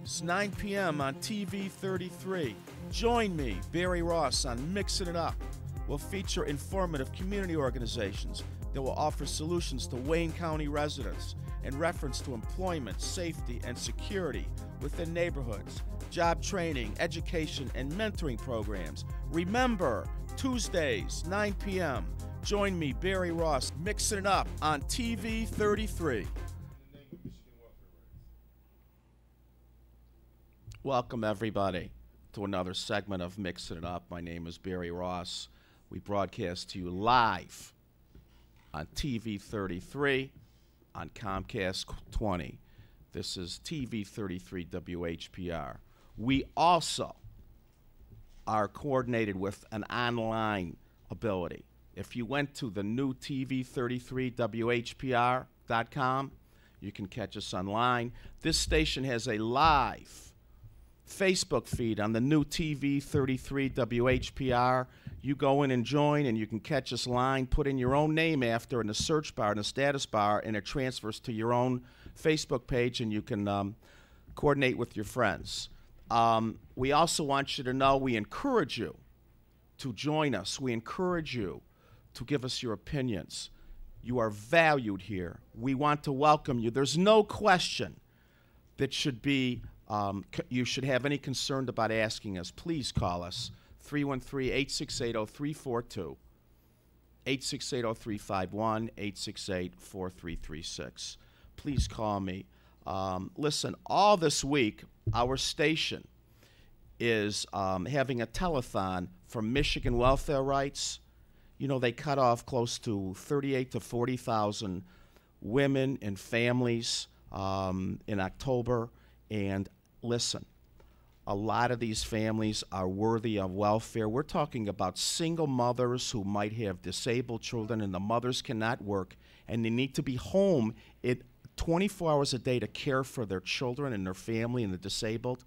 Tuesdays, 9 p.m. on TV 33. Join me, Barry Ross, on Mixing It Up. We'll feature informative community organizations that will offer solutions to Wayne County residents in reference to employment, safety, and security within neighborhoods, job training, education, and mentoring programs. Remember, Tuesdays, 9 p.m. Join me, Barry Ross, Mixing It Up on TV 33. Welcome, everybody, to another segment of Mixing It Up. My name is Barry Ross. We broadcast to you live on TV 33 on Comcast 20. This is TV 33 WHPR. We also are coordinated with an online ability. If you went to the new TV33WHPR.com, you can catch us online. This station has a live Facebook feed on the new TV33 WHPR. You go in and join, and you can catch us live. Put in your own name after in the search bar, in the status bar, and it transfers to your own Facebook page, and you can coordinate with your friends. We also want you to know we encourage you to join us. We encourage you to give us your opinions. You are valued here. We want to welcome you. There's no question that you should have any concern about asking us. Please call us, 313-868-0342, 868-0351, 868-4336. Please call me. Listen, all this week, our station is having a telethon for Michigan welfare rights. You know, they cut off close to 38,000 to 40,000 women and families in October. And listen, a lot of these families are worthy of welfare. We're talking about single mothers who might have disabled children, and the mothers cannot work, and they need to be home 24 hours a day to care for their children and their family and the disabled.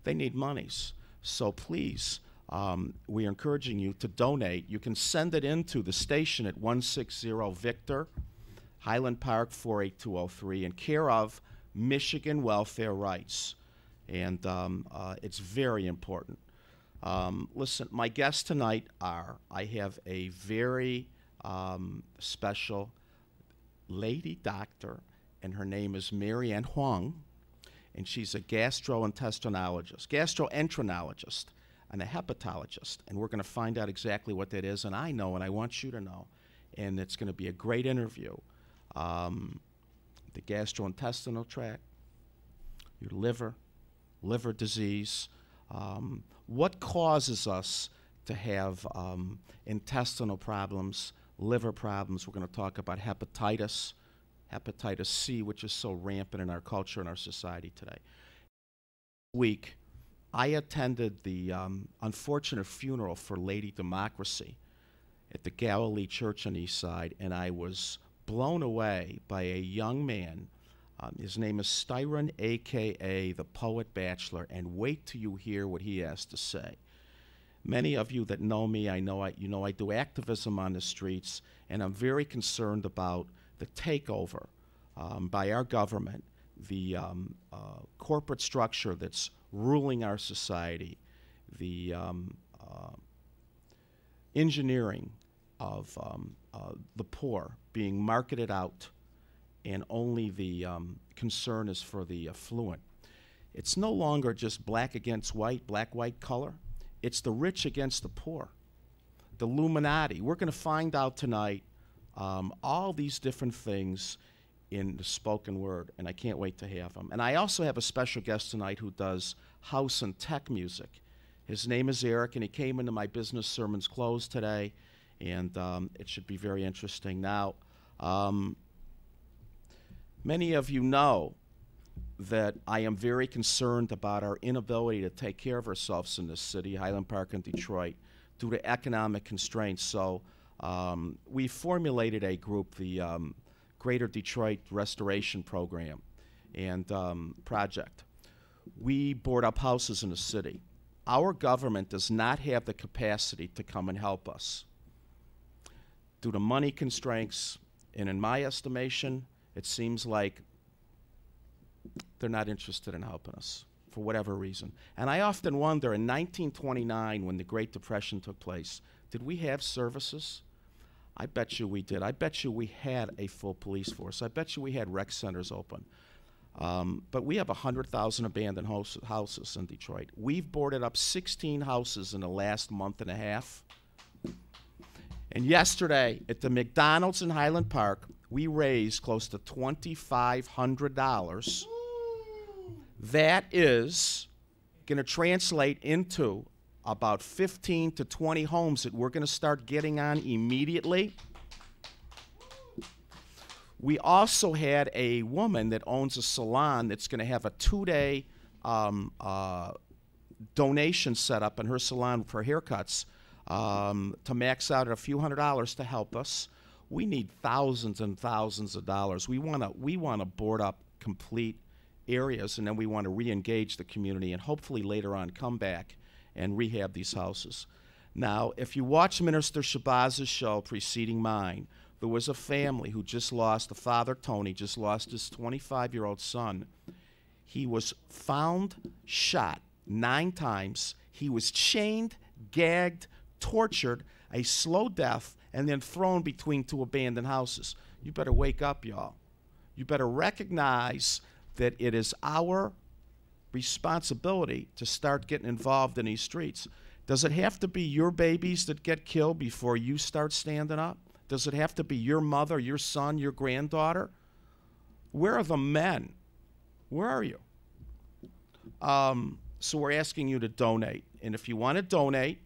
They need monies. So please, we're encouraging you to donate. You can send it into the station at 160 Victor, Highland Park 48203, in care of Michigan Welfare Rights. And it's very important. Listen, my guests tonight I have a very special lady doctor, and her name is Mary Ann Huang, and she's a gastroenterologist, and a hepatologist, and we're going to find out exactly what that is, and I know, and I want you to know, and it's going to be a great interview. The gastrointestinal tract, your liver disease, what causes us to have intestinal problems, liver problems. We're going to talk about hepatitis C, which is so rampant in our culture and our society today. This week, I attended the unfortunate funeral for Lady Democracy at the Galilee Church on East Side, and I was blown away by a young man. His name is Styron, a.k.a. the Poet Bachelor, and wait till you hear what he has to say. Many of you that know me, I do activism on the streets, and I'm very concerned about the takeover by our government, the corporate structure that's ruling our society, the engineering of the poor being marketed out, and only the concern is for the affluent. It's no longer just black against white, black-white color. It's the rich against the poor, the Illuminati. We're going to find out tonight all these different things in the spoken word, and I can't wait to have them. And I also have a special guest tonight who does house and tech music. His name is Eric, and he came into my Business Sermons Closed today, and it should be very interesting. Now, many of you know that I am very concerned about our inability to take care of ourselves in this city, Highland Park and Detroit, due to economic constraints. So we formulated a group, the Greater Detroit Restoration Program and Project. We board up houses in the city. Our government does not have the capacity to come and help us due to money constraints, and in my estimation, it seems like they're not interested in helping us. for whatever reason. And I often wonder, in 1929, when the Great Depression took place, did we have services? I bet you we did. I bet you we had a full police force. I bet you we had rec centers open. But we have 100,000 abandoned houses in Detroit. We've boarded up 16 houses in the last month and a half. And yesterday, at the McDonald's in Highland Park, we raised close to $2,500. That is going to translate into about 15 to 20 homes that we're going to start getting on immediately. We also had a woman that owns a salon that's going to have a 2-day donation set up in her salon for haircuts to max out at a few $100s to help us. We need thousands and thousands of dollars. We want to board up complete areas, and then we want to re-engage the community and hopefully later on come back and rehab these houses. Now, if you watch Minister Shabazz's show preceding mine, there was a family who just lost, the father, Tony, just lost his 25-year-old son. He was found shot 9 times. He was chained, gagged, tortured, a slow death, and then thrown between 2 abandoned houses. You better wake up, y'all. You better recognize that it is our responsibility to start getting involved in these streets. Does it have to be your babies that get killed before you start standing up? Does it have to be your mother, your son, your granddaughter? Where are the men? Where are you? So we're asking you to donate. And if you want to donate,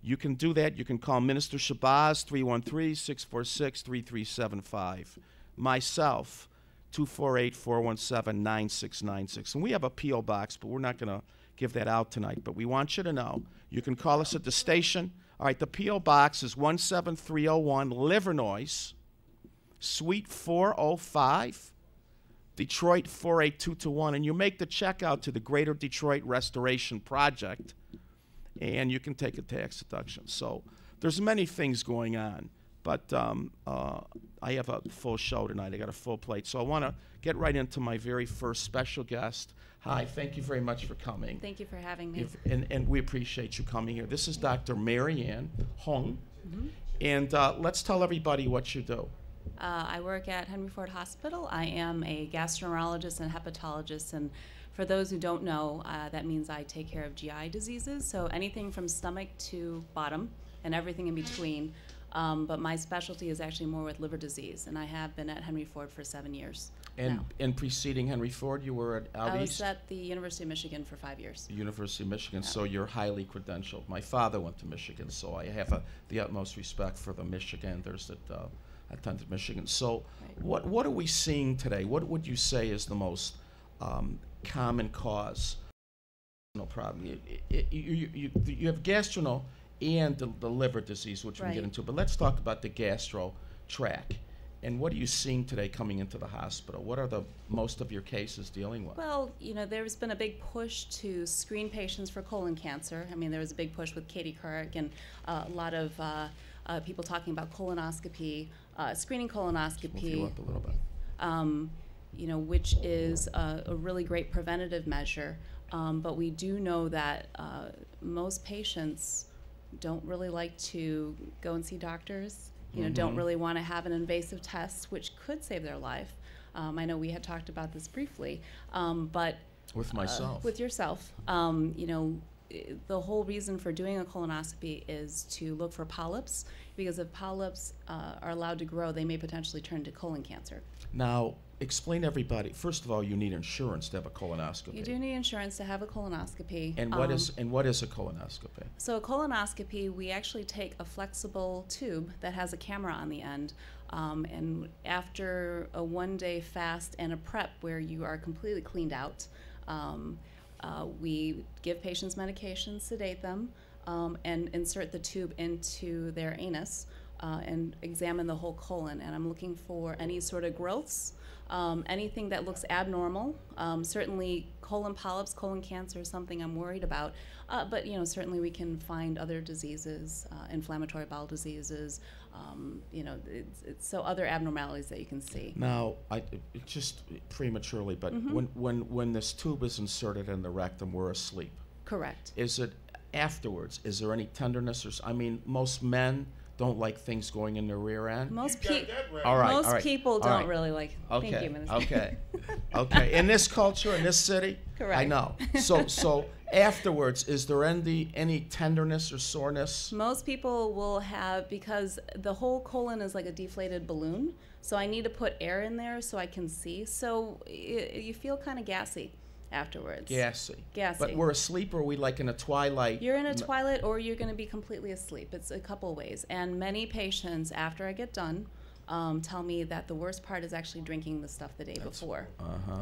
you can do that. You can call Minister Shabazz, 313-646-3375. Myself, 248-417-9696. And we have a P.O. box, but we're not going to give that out tonight. But we want you to know, you can call us at the station. All right, the P.O. box is 17301 Livernois, Suite 405, Detroit 48221. And you make the check out to the Greater Detroit Restoration Project, and you can take a tax deduction. So there's many things going on. But I have a full show tonight. I got a full plate. So I want to get right into my very first special guest. Hi, thank you very much for coming. Thank you for having me. And we appreciate you coming here. This is Dr. Mary Ann Hung. Mm-hmm. And let's tell everybody what you do. I work at Henry Ford Hospital. I am a gastroenterologist and hepatologist. And for those who don't know, that means I take care of GI diseases. So anything from stomach to bottom and everything in between. But my specialty is actually more with liver disease, and I have been at Henry Ford for 7 years. And preceding Henry Ford, you were at out I was east? at the University of Michigan for 5 years. The University of Michigan, Yeah. so you're highly credentialed. My father went to Michigan, so I have the utmost respect for the Michiganders that attended Michigan. So Right. what are we seeing today? What would you say is the most common cause? No problem. You have gastro and the liver disease, which we can get Right. into. But let's talk about the gastro tract. And what are you seeing today coming into the hospital? What are the most of your cases dealing with? Well, you know, there's been a big push to screen patients for colon cancer. I mean, there was a big push with Katie Couric and a lot of people talking about colonoscopy, screening colonoscopy. Move you up a little bit. You know, which is a really great preventative measure. But we do know that most patients don't really like to go and see doctors, you know, don't really want to have an invasive test, which could save their life. I know we had talked about this briefly, but With myself. with yourself, you know, the whole reason for doing a colonoscopy is to look for polyps, because if polyps are allowed to grow, they may potentially turn to colon cancer. Now, explain to everybody. First of all, you need insurance to have a colonoscopy. You do need insurance to have a colonoscopy. And what is a colonoscopy? So a colonoscopy, we actually take a flexible tube that has a camera on the end, and after a 1-day fast and a prep where you are completely cleaned out, we give patients medications, sedate them, and insert the tube into their anus. and examine the whole colon, and I'm looking for any sort of growths, anything that looks abnormal. Certainly colon polyps, colon cancer is something I'm worried about, but certainly we can find other diseases, inflammatory bowel diseases, so other abnormalities that you can see. Now, just prematurely, but when this tube is inserted in the rectum, we're asleep. Correct. Is it afterwards? Is there any tenderness? I mean, most men don't like things going in their rear end. Most people don't really like. Okay. Thank you, Minister. Okay. Okay. In this culture, in this city, correct. I know. So afterwards, is there any tenderness or soreness? Most people will have, because the whole colon is like a deflated balloon. So I need to put air in there so I can see. So you feel kind of gassy afterwards. Gassy. Gassy. But we're asleep, or are we like in a twilight? You're in a twilight, or you're going to be completely asleep. It's a couple ways. And many patients, after I get done, tell me that the worst part is actually drinking the stuff the day before.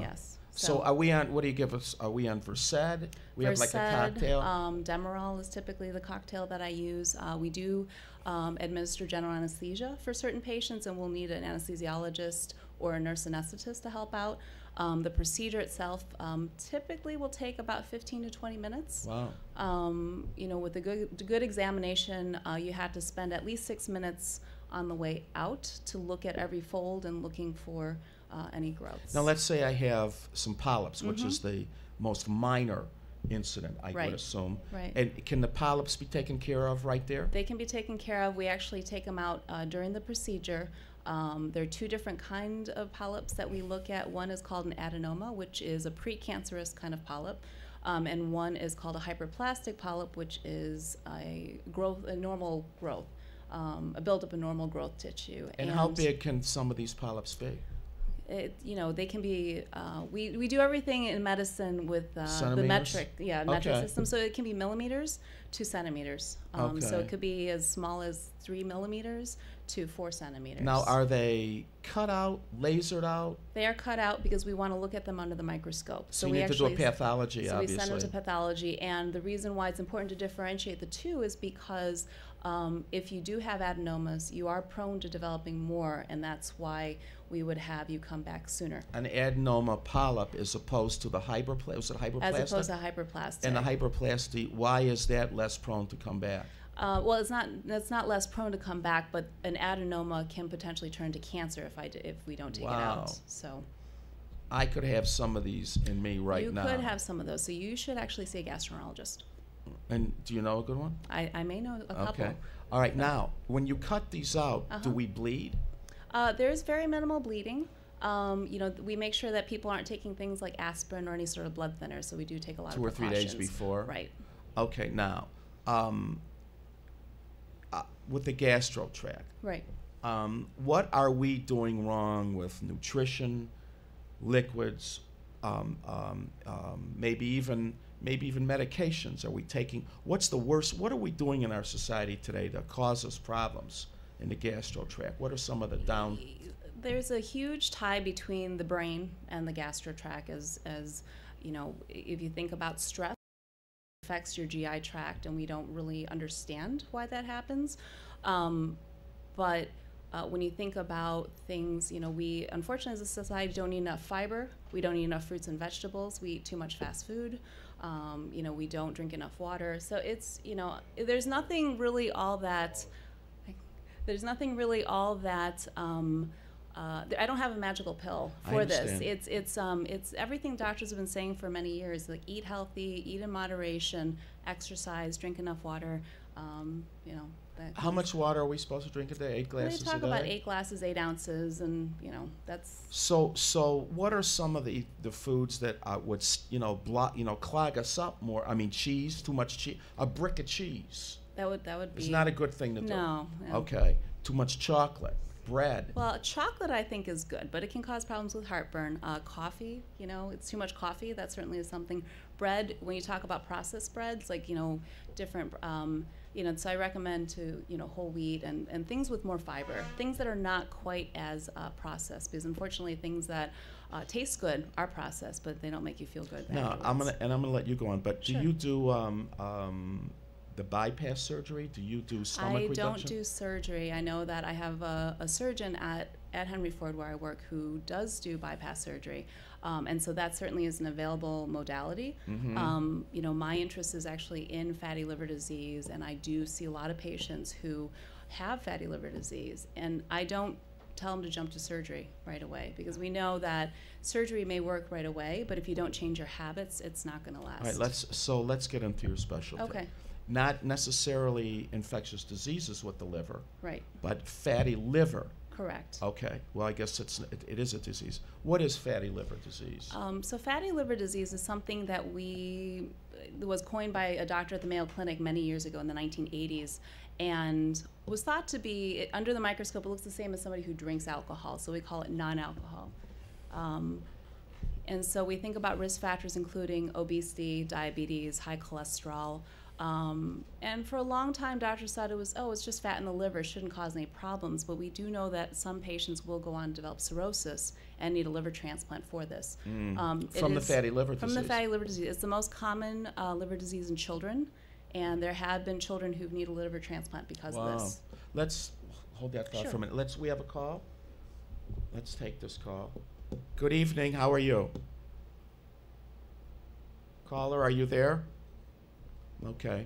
Yes. So are we on, what do you give us? Are we on Versed? We have like a cocktail? Demerol is typically the cocktail that I use. We do administer general anesthesia for certain patients, and we'll need an anesthesiologist or a nurse anesthetist to help out. The procedure itself typically will take about 15 to 20 minutes. Wow. With a good examination, you have to spend at least 6 minutes on the way out to look at every fold and looking for any growths. Now, let's say I have some polyps, which is the most minor incident, I would assume. Right. And can the polyps be taken care of right there? They can be taken care of. We actually take them out during the procedure. There are two different kinds of polyps that we look at. One is called an adenoma, which is a precancerous kind of polyp, and one is called a hyperplastic polyp, which is a normal growth, a buildup of normal growth tissue. And how big can some of these polyps be? They can be. We do everything in medicine with the metric system, so it can be millimeters to centimeters. So it could be as small as 3 millimeters to 4 centimeters. Now, are they cut out, lasered out? They are cut out because we want to look at them under the microscope. So you need to do a pathology, so obviously. we send them to pathology, and the reason why it's important to differentiate the two is because if you do have adenomas, you are prone to developing more, and that's why we would have you come back sooner. An adenoma polyp as opposed to the hyperplastic? Was it hyperplastic? As opposed to hyperplastic. And the hyperplastic, why is that less prone to come back? Well, it's not less prone to come back, but an adenoma can potentially turn to cancer if we don't take it out. So I could have some of these in me right now. You could have some of those, so you should actually see a gastroenterologist. And do you know a good one? I may know a couple. Okay. All right. Now, when you cut these out, do we bleed? There's very minimal bleeding. We make sure that people aren't taking things like aspirin or any sort of blood thinner, so we do take a lot of precautions. 2 or 3 days before? Right. Okay. Now, with the gastro tract. Right. What are we doing wrong with nutrition, liquids, maybe even medications? Are we taking? What's the worst? What are we doing in our society today that causes problems in the gastro tract? What are some of the down? There's a huge tie between the brain and the gastro tract, as if you think about stress, it affects your GI tract, and we don't really understand why that happens. But when you think about things, we unfortunately as a society don't eat enough fiber. We don't eat enough fruits and vegetables. We eat too much fast food. We don't drink enough water. So it's, there's nothing really all that. I don't have a magical pill for this. It's everything doctors have been saying for many years, like eat healthy, eat in moderation, exercise, drink enough water. How much water are we supposed to drink a day? 8 glasses a day? They talk about 8 glasses, 8 ounces, and that's. So what are some of the foods that would clog us up more? I mean, cheese, too much cheese, a brick of cheese. That would be. It's not a good thing to do. No. Okay. Too much chocolate, bread. Well, chocolate I think is good, but it can cause problems with heartburn. Coffee, it's too much coffee. That certainly is something. Bread, when you talk about processed breads, like different. So I recommend to whole wheat and things with more fiber, things that are not quite as processed, because unfortunately things that taste good are processed, but they don't make you feel good. Now I'm gonna let you go on, but Sure. Do you do the bypass surgery? Do you do stomach I reduction? don't do surgery. I know that I have a surgeon at Henry Ford where I work who does do bypass surgery. And so that certainly is an available modality. You know, my interest is actually in fatty liver disease, and I do see a lot of patients who have fatty liver disease. And I don't tell them to jump to surgery right away, because we know that surgery may work right away, but if you don't change your habits, it's not going to last. All right, let's get into your specialty. Okay. Not necessarily infectious diseases with the liver, Right. but fatty liver. Correct. Okay. Well, I guess it is a disease. What is fatty liver disease? So fatty liver disease is something that was coined by a doctor at the Mayo Clinic many years ago in the 1980s, and was thought to be, under the microscope, it looks the same as somebody who drinks alcohol, so we call it non-alcohol. And so we think about risk factors including obesity, diabetes, high cholesterol. And for a long time, doctors thought it was, it's just fat in the liver, shouldn't cause any problems. But we do know that some patients will go on to develop cirrhosis and need a liver transplant for this. From the fatty liver disease? From the fatty liver disease. It's the most common liver disease in children. And there have been children who've needed a liver transplant because of this. Let's hold that thought for a minute. We have a call. Let's take this call. Good evening. How are you? Caller, are you there? Okay.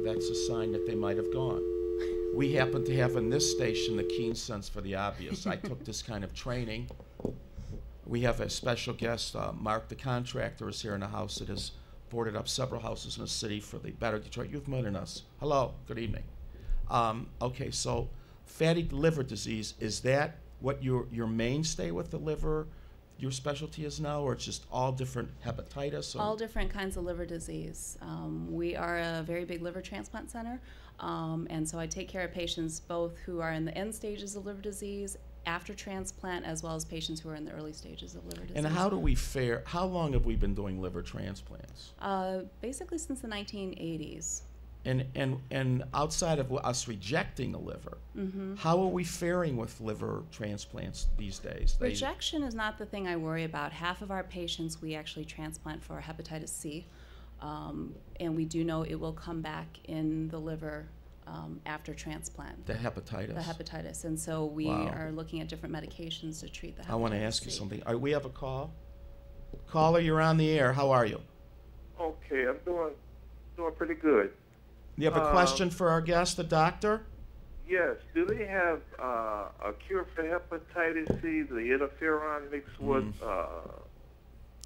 That's a sign that they might have gone. We happen to have in this station the keen sense for the obvious. I took this kind of training. We have a special guest, Mark the contractor, is here in the house that has boarded up several houses in the city for the Better Detroit Youth Movement. Us. Hello. Good evening. Okay, so fatty liver disease, is that what your mainstay with the liver, your specialty is now, or it's just all different hepatitis? Or? All different kinds of liver disease. We are a very big liver transplant center, and so I take care of patients both who are in the end stages of liver disease, after transplant, as well as patients who are in the early stages of liver disease. And how do we fare? How long have we been doing liver transplants? Basically since the 1980s. And outside of us rejecting the liver, how are we faring with liver transplants these days? Rejection is not the thing I worry about. Half of our patients we actually transplant for hepatitis C, and we do know it will come back in the liver after transplant. The hepatitis? The hepatitis. And so we are looking at different medications to treat the hepatitis C. I want to ask you something. We have a call? Caller, you're on the air. How are you? Okay, I'm doing pretty good. You have a question for our guest, the doctor? Yes. Do they have a cure for hepatitis C, the interferon mixed with,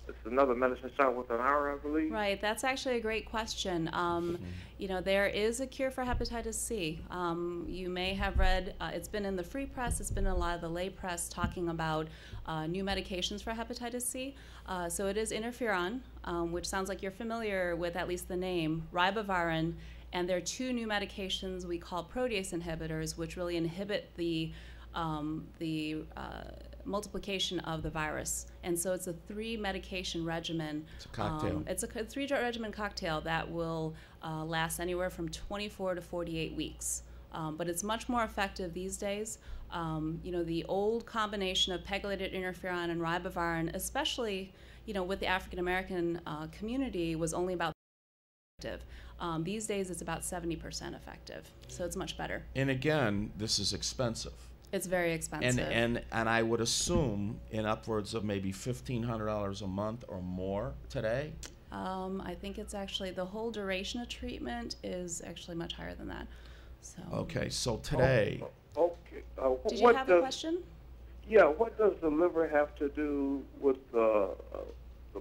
it's another medicine starting with an R, I believe? Right. That's actually a great question. You know, there is a cure for hepatitis C. You may have read, it's been in the free press, it's been in a lot of the lay press talking about new medications for hepatitis C. So it is interferon, which sounds like you're familiar with at least the name, ribavirin. And there are two new medications we call protease inhibitors, which really inhibit the multiplication of the virus. And so it's a 3-medication regimen. It's a cocktail. It's a 3-drug regimen cocktail that will last anywhere from 24 to 48 weeks. But it's much more effective these days. You know, the old combination of pegylated interferon and ribavirin, especially, you know, with the African American community, was only about effective. These days it's about 70% effective, so it's much better. And again, this is expensive. It's very expensive. And I would assume in upwards of maybe $1,500 a month or more today? I think it's actually, the whole duration of treatment is actually much higher than that. So. Okay, so today. Okay. Did you have a question? Yeah, what does the liver have to do with the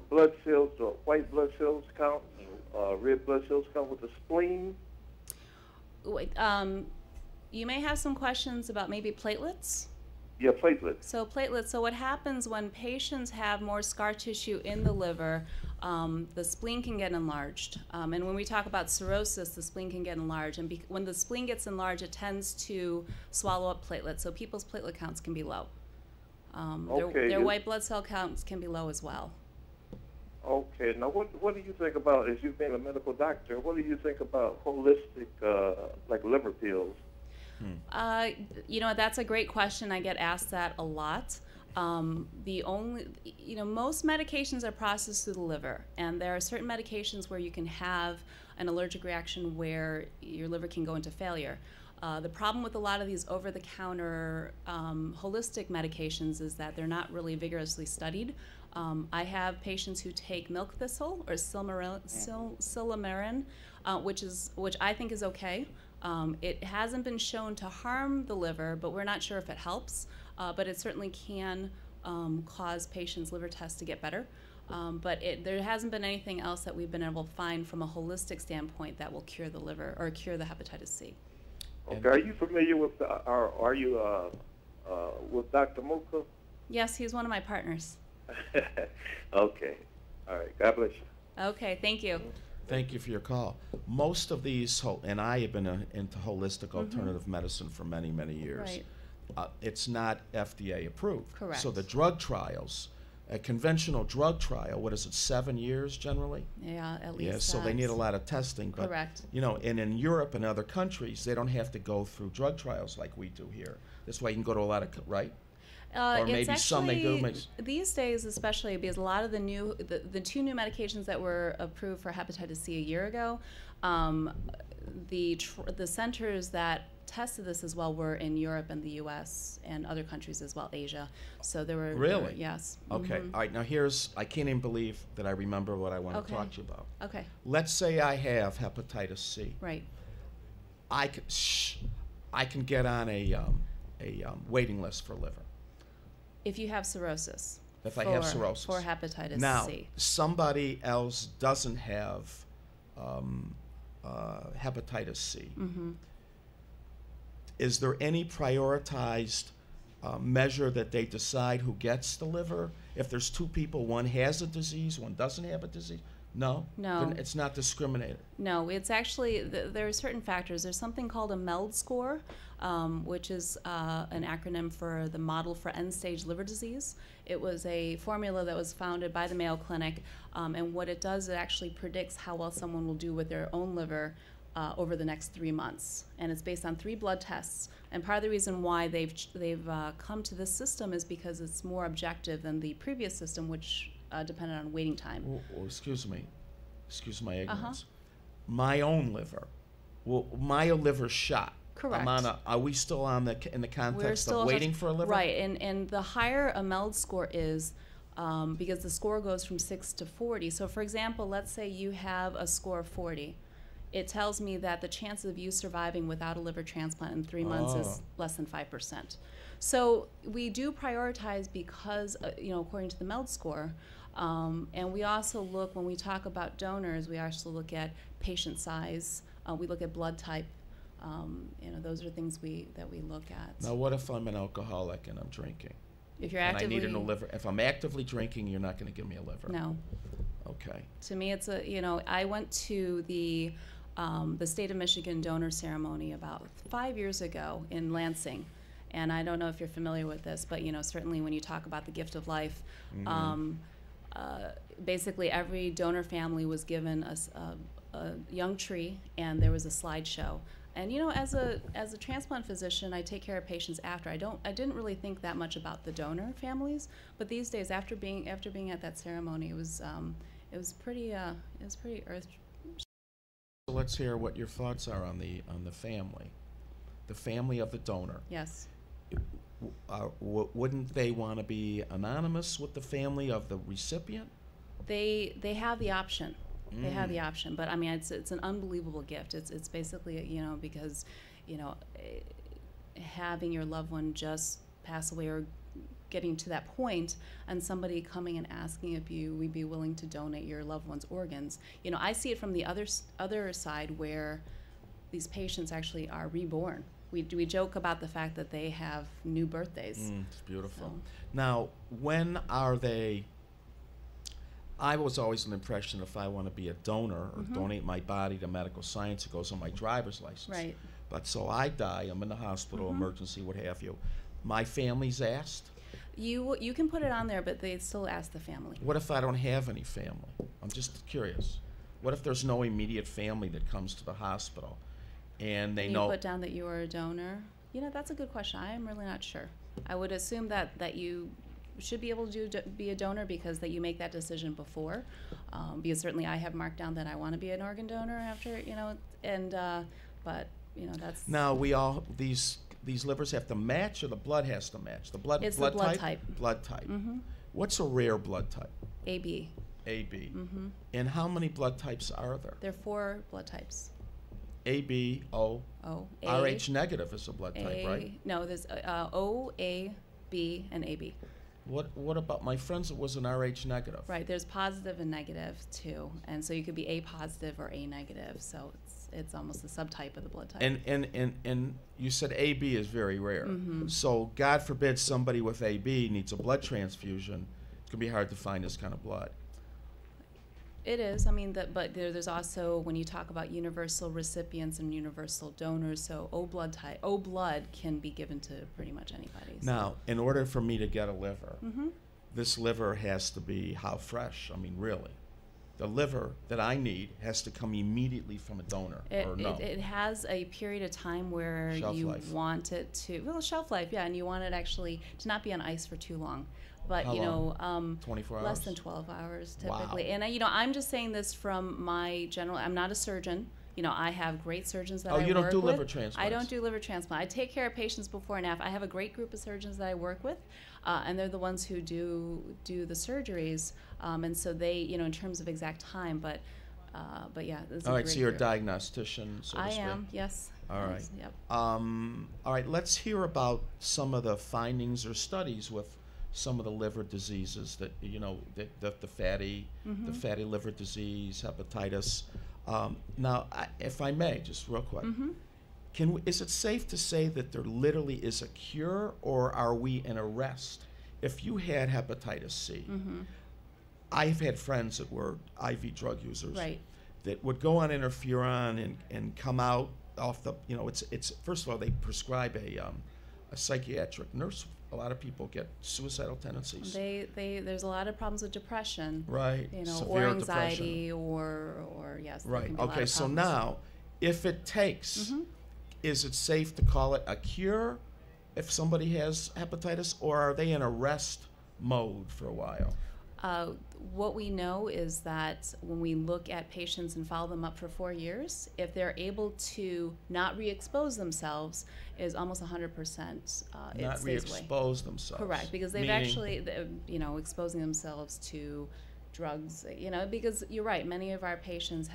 blood cells, the white blood cells count, red blood cells count with the spleen? Wait, you may have some questions about maybe platelets? Yeah, platelets. So platelets, so what happens when patients have more scar tissue in the liver, the spleen can get enlarged. And when we talk about cirrhosis, the spleen can get enlarged. And when the spleen gets enlarged, it tends to swallow up platelets. So people's platelet counts can be low. Their white blood cell counts can be low as well. Okay. Now, what do you think about, as you've been a medical doctor, what do you think about holistic, like liver pills? You know, that's a great question. I get asked that a lot. The only, most medications are processed through the liver, and there are certain medications where you can have an allergic reaction where your liver can go into failure. The problem with a lot of these over-the-counter holistic medications is that they're not really vigorously studied. I have patients who take milk thistle or silymarin, which I think is okay. It hasn't been shown to harm the liver, but we're not sure if it helps. But it certainly can cause patients' liver tests to get better. But there hasn't been anything else that we've been able to find from a holistic standpoint that will cure the liver or cure the hepatitis C. Okay. Are you familiar with are you with Dr. Muka? Yes, he's one of my partners. Okay. All right. God bless you. Okay, thank you. Thank you for your call. Most of these, and I have been into holistic alternative medicine for many, many years. Right. It's not FDA approved. Correct. So the drug trials, a conventional drug trial, what is it, 7 years generally? Yeah, at least. Yeah, so they need a lot of testing. But, Correct. And in Europe and other countries, they don't have to go through drug trials like we do here. That's why you can go to a lot of, right? Or maybe some they do. These days, especially because a lot of the two new medications that were approved for hepatitis C a year ago, the centers that tested this as well were in Europe and the U.S. and other countries as well, Asia. So there were really, yes. Okay, all right. Now I can't even believe that I remember what I want to talk to you about. Okay. Let's say I have hepatitis C. Right. I can get on a waiting list for liver. If you have cirrhosis. If I have cirrhosis. For hepatitis now, C. Somebody else doesn't have hepatitis C. Is there any prioritized measure that they decide who gets the liver? If there's two people, one has a disease, one doesn't have a disease? No? No. Then it's not discriminated? No, it's actually, there are certain factors. There's something called a MELD score, which is an acronym for the Model for End-Stage Liver Disease. It was a formula that was founded by the Mayo Clinic, and what it does, it actually predicts how well someone will do with their own liver over the next 3 months. And it's based on 3 blood tests. And part of the reason why they've come to this system is because it's more objective than the previous system, which depended on waiting time. Excuse my ignorance. My own liver, my liver shot. Correct. Are we still in the context of waiting for a liver? Right, and the higher a MELD score is, because the score goes from 6 to 40. So for example, let's say you have a score of 40. It tells me that the chance of you surviving without a liver transplant in 3 months is less than 5%. So we do prioritize because, according to the MELD score, and we also look, when we talk about donors, we also look at patient size, we look at blood type. Those are things that we look at. Now, what if I'm an alcoholic and I'm drinking? If you're actively, and I need a liver. If I'm actively drinking, you're not going to give me a liver. No. Okay. To me, it's I went to the state of Michigan donor ceremony about 5 years ago in Lansing. And I don't know if you're familiar with this, but certainly when you talk about the gift of life, basically every donor family was given a young tree, and there was a slideshow. And as a transplant physician, I take care of patients after. I didn't really think that much about the donor families, but these days, after being at that ceremony, it was pretty earth. So let's hear what your thoughts are on the family of the donor. Yes. Wouldn't they want to be anonymous with the family of the recipient? They have the option. They have the option, but I mean, it's an unbelievable gift. It's basically because having your loved one just pass away or getting to that point, and somebody coming and asking if we'd be willing to donate your loved one's organs. I see it from the other side, where these patients actually are reborn. We joke about the fact that they have new birthdays. It's beautiful. So. Now, when are they? I was always an impression, if I want to be a donor or donate my body to medical science, it goes on my driver's license. Right. But so I die, I'm in the hospital, emergency, what have you. My family's asked? You can put it on there, but they still ask the family. What if I don't have any family? I'm just curious. What if there's no immediate family that comes to the hospital and they know? You put down that you are a donor? That's a good question. I am really not sure. I would assume that you should be able to be a donor because that you make that decision before. Because certainly I have marked down that I want to be an organ donor after, and but that's Now these livers have to match, or the blood has to match. The blood It's blood the blood type. type. Blood type. Mm-hmm. What's a rare blood type? AB. AB. Mm-hmm. And how many blood types are there? There are 4 blood types. AB, O. O, A, Rh negative is a blood type, A, right? No, there's O, A, B, and AB. What about my friends that was an Rh negative? Right, there's positive and negative too, and so you could be A positive or A negative. So it's almost a subtype of the blood type. And you said AB is very rare. Mm-hmm. So God forbid somebody with AB needs a blood transfusion. It's gonna be hard to find this kind of blood. It is. I mean, but there's also, when you talk about universal recipients and universal donors, so O blood can be given to pretty much anybody. So. Now, in order for me to get a liver, Mm-hmm. this liver has to be how fresh? I mean, really. The liver that I need has to come immediately from a donor, or no? It has a period of time where Shelf you life. want it to, shelf life, yeah, and you want it actually to not be on ice for too long. But, How long? 24 less hours? than 12 hours Wow. typically. And, I'm just saying this from my general, I'm not a surgeon. I have great surgeons that I work with. Oh, you don't do liver I transplants? don't do liver transplant. I take care of patients before and after. I have a great group of surgeons that I work with, and they're the ones who do the surgeries. And so they, in terms of exact time, but yeah. It's All a right, great so you're a group. diagnostician, so to I speak. am, yes. All right. Yes, Yep. All right, let's hear about some of the findings or studies with some of the liver diseases that the fatty liver disease, hepatitis. Now, if I may, just real quick, is it safe to say that there literally is a cure, or are we in a rest? If you had hepatitis C, I've had friends that were IV drug users Right. that would go on interferon and come out off the, it's first of all, they prescribe a psychiatric nurse. A lot of people get suicidal tendencies. There's a lot of problems with depression. Right. Or Severe anxiety, depression. or yes. there Right. can be a lot Okay. of So problems. now, if it takes, is it safe to call it a cure if somebody has hepatitis, or are they in a rest mode for a while? What we know is that when we look at patients and follow them up for 4 years, if they're able to not re-expose themselves, is almost 100%. It Not stays away. re-expose themselves. Correct, because they've Meaning- actually, exposing themselves to drugs. Because you're right, many of our patients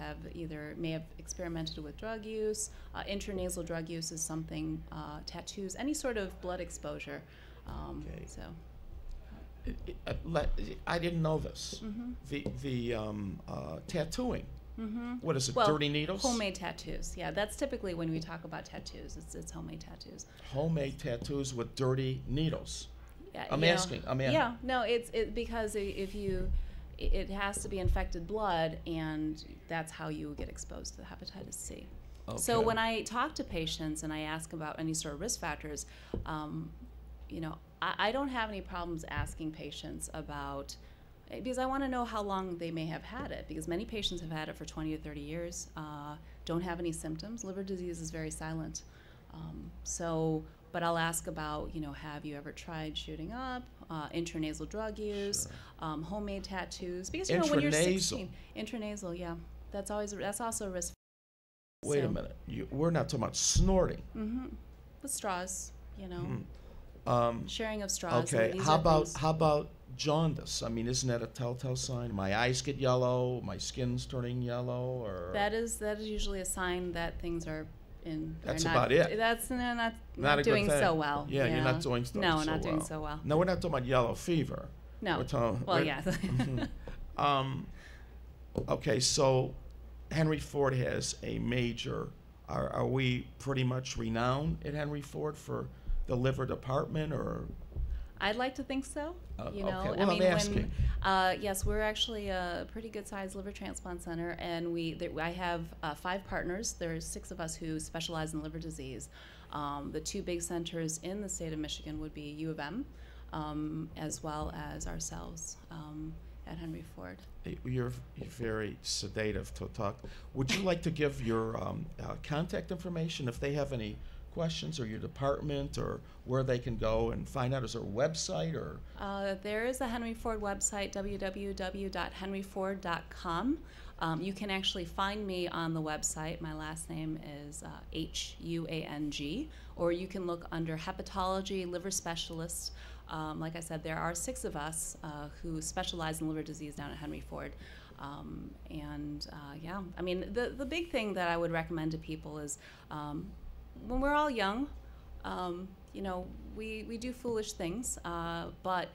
may have experimented with drug use. Intranasal drug use is something. Tattoos, any sort of blood exposure. Okay. So. I didn't know this. The tattooing. What is it? Well, dirty needles. Homemade tattoos. Yeah, that's typically when we talk about tattoos. It's homemade tattoos. Homemade tattoos with dirty needles. Yeah, I'm you know, asking. Yeah, no, it's because it has to be infected blood, and that's how you get exposed to the hepatitis C. So Okay. when I talk to patients and I ask about any sort of risk factors, I don't have any problems asking patients about, because I want to know how long they may have had it, because many patients have had it for 20 to 30 years, don't have any symptoms. Liver disease is very silent. But I'll ask about, have you ever tried shooting up, intranasal drug use, homemade tattoos, because when you're 16, intranasal, yeah, that's also a risk. Wait a minute. We're not talking about snorting. With straws, Um, sharing of straws. okay. these How are about things- how about jaundice? I mean, isn't that a telltale sign? My eyes get yellow. My skin's turning yellow, or That is usually a sign that things are in. That's not, about it. That's not not a good doing thing. so well. Yeah, you're not doing so No, so not doing well. so well. No, we're not talking about yellow fever. No. We're talking, Well, we're- yeah. Okay, so Henry Ford has a major. Are we pretty much renowned at Henry Ford for the liver department, or? I'd like to think so. Okay. I Well, mean, I'm asking. yes, we're actually a pretty good-sized liver transplant center, and I have 5 partners. There's 6 of us who specialize in liver disease. The 2 big centers in the state of Michigan would be U of M, as well as ourselves at Henry Ford. You're very sedative to talk. Would you like to give your contact information if they have any questions, or your department, or where they can go and find out? Is there a website or? There is a Henry Ford website, www.henryford.com. You can actually find me on the website. My last name is Huang, or you can look under hepatology, liver specialists. Like I said, there are 6 of us who specialize in liver disease down at Henry Ford. Yeah, I mean, the big thing that I would recommend to people is when we're all young, you know, we do foolish things, but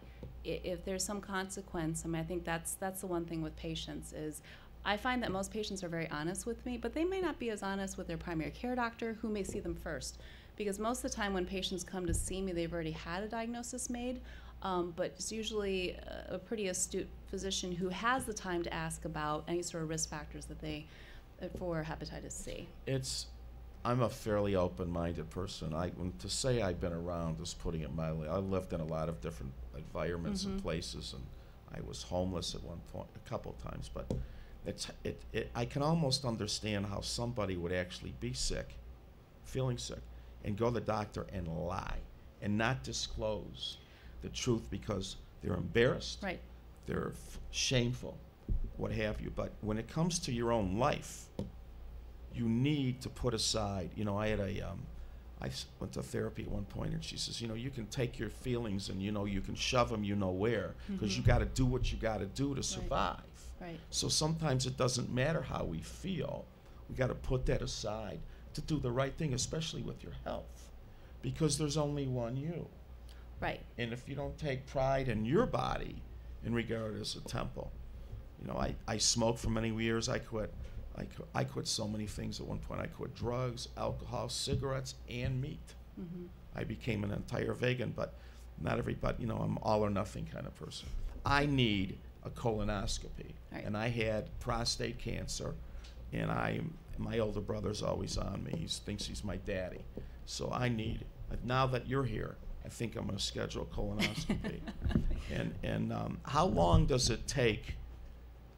if there's some consequence, I mean, I think that's the one thing with patients is I find that most patients are very honest with me, but they may not be as honest with their primary care doctor who may see them first. Because most of the time when patients come to see me, they've already had a diagnosis made, but it's usually a pretty astute physician who has the time to ask about any sort of risk factors that they, for hepatitis C. I'm a fairly open-minded person. To say I've been around is putting it mildly. I lived in a lot of different environments and places, and I was homeless at one point, a couple of times, but I can almost understand how somebody would actually be sick, feeling sick, and go to the doctor and lie and not disclose the truth because they're embarrassed, Right. they're shameful, what have you. But when it comes to your own life, you need to put aside, you know, I went to therapy at one point, and she says, you know, you can take your feelings and, you know, you can shove them you know where, because you got to do what you got to do to survive. Right. So sometimes it doesn't matter how we feel. We got to put that aside to do the right thing, especially with your health, because there's only one you. Right. And if you don't take pride in your body and regard it as a temple, you know, I smoked for many years. I quit so many things at one point. I quit drugs, alcohol, cigarettes, and meat. I became an entire vegan, but not everybody, you know, I'm all or nothing kind of person. I need a colonoscopy, Right. and I had prostate cancer, and my older brother's always on me. He thinks he's my daddy. So now that you're here, I think I'm going to schedule a colonoscopy. and how long does it take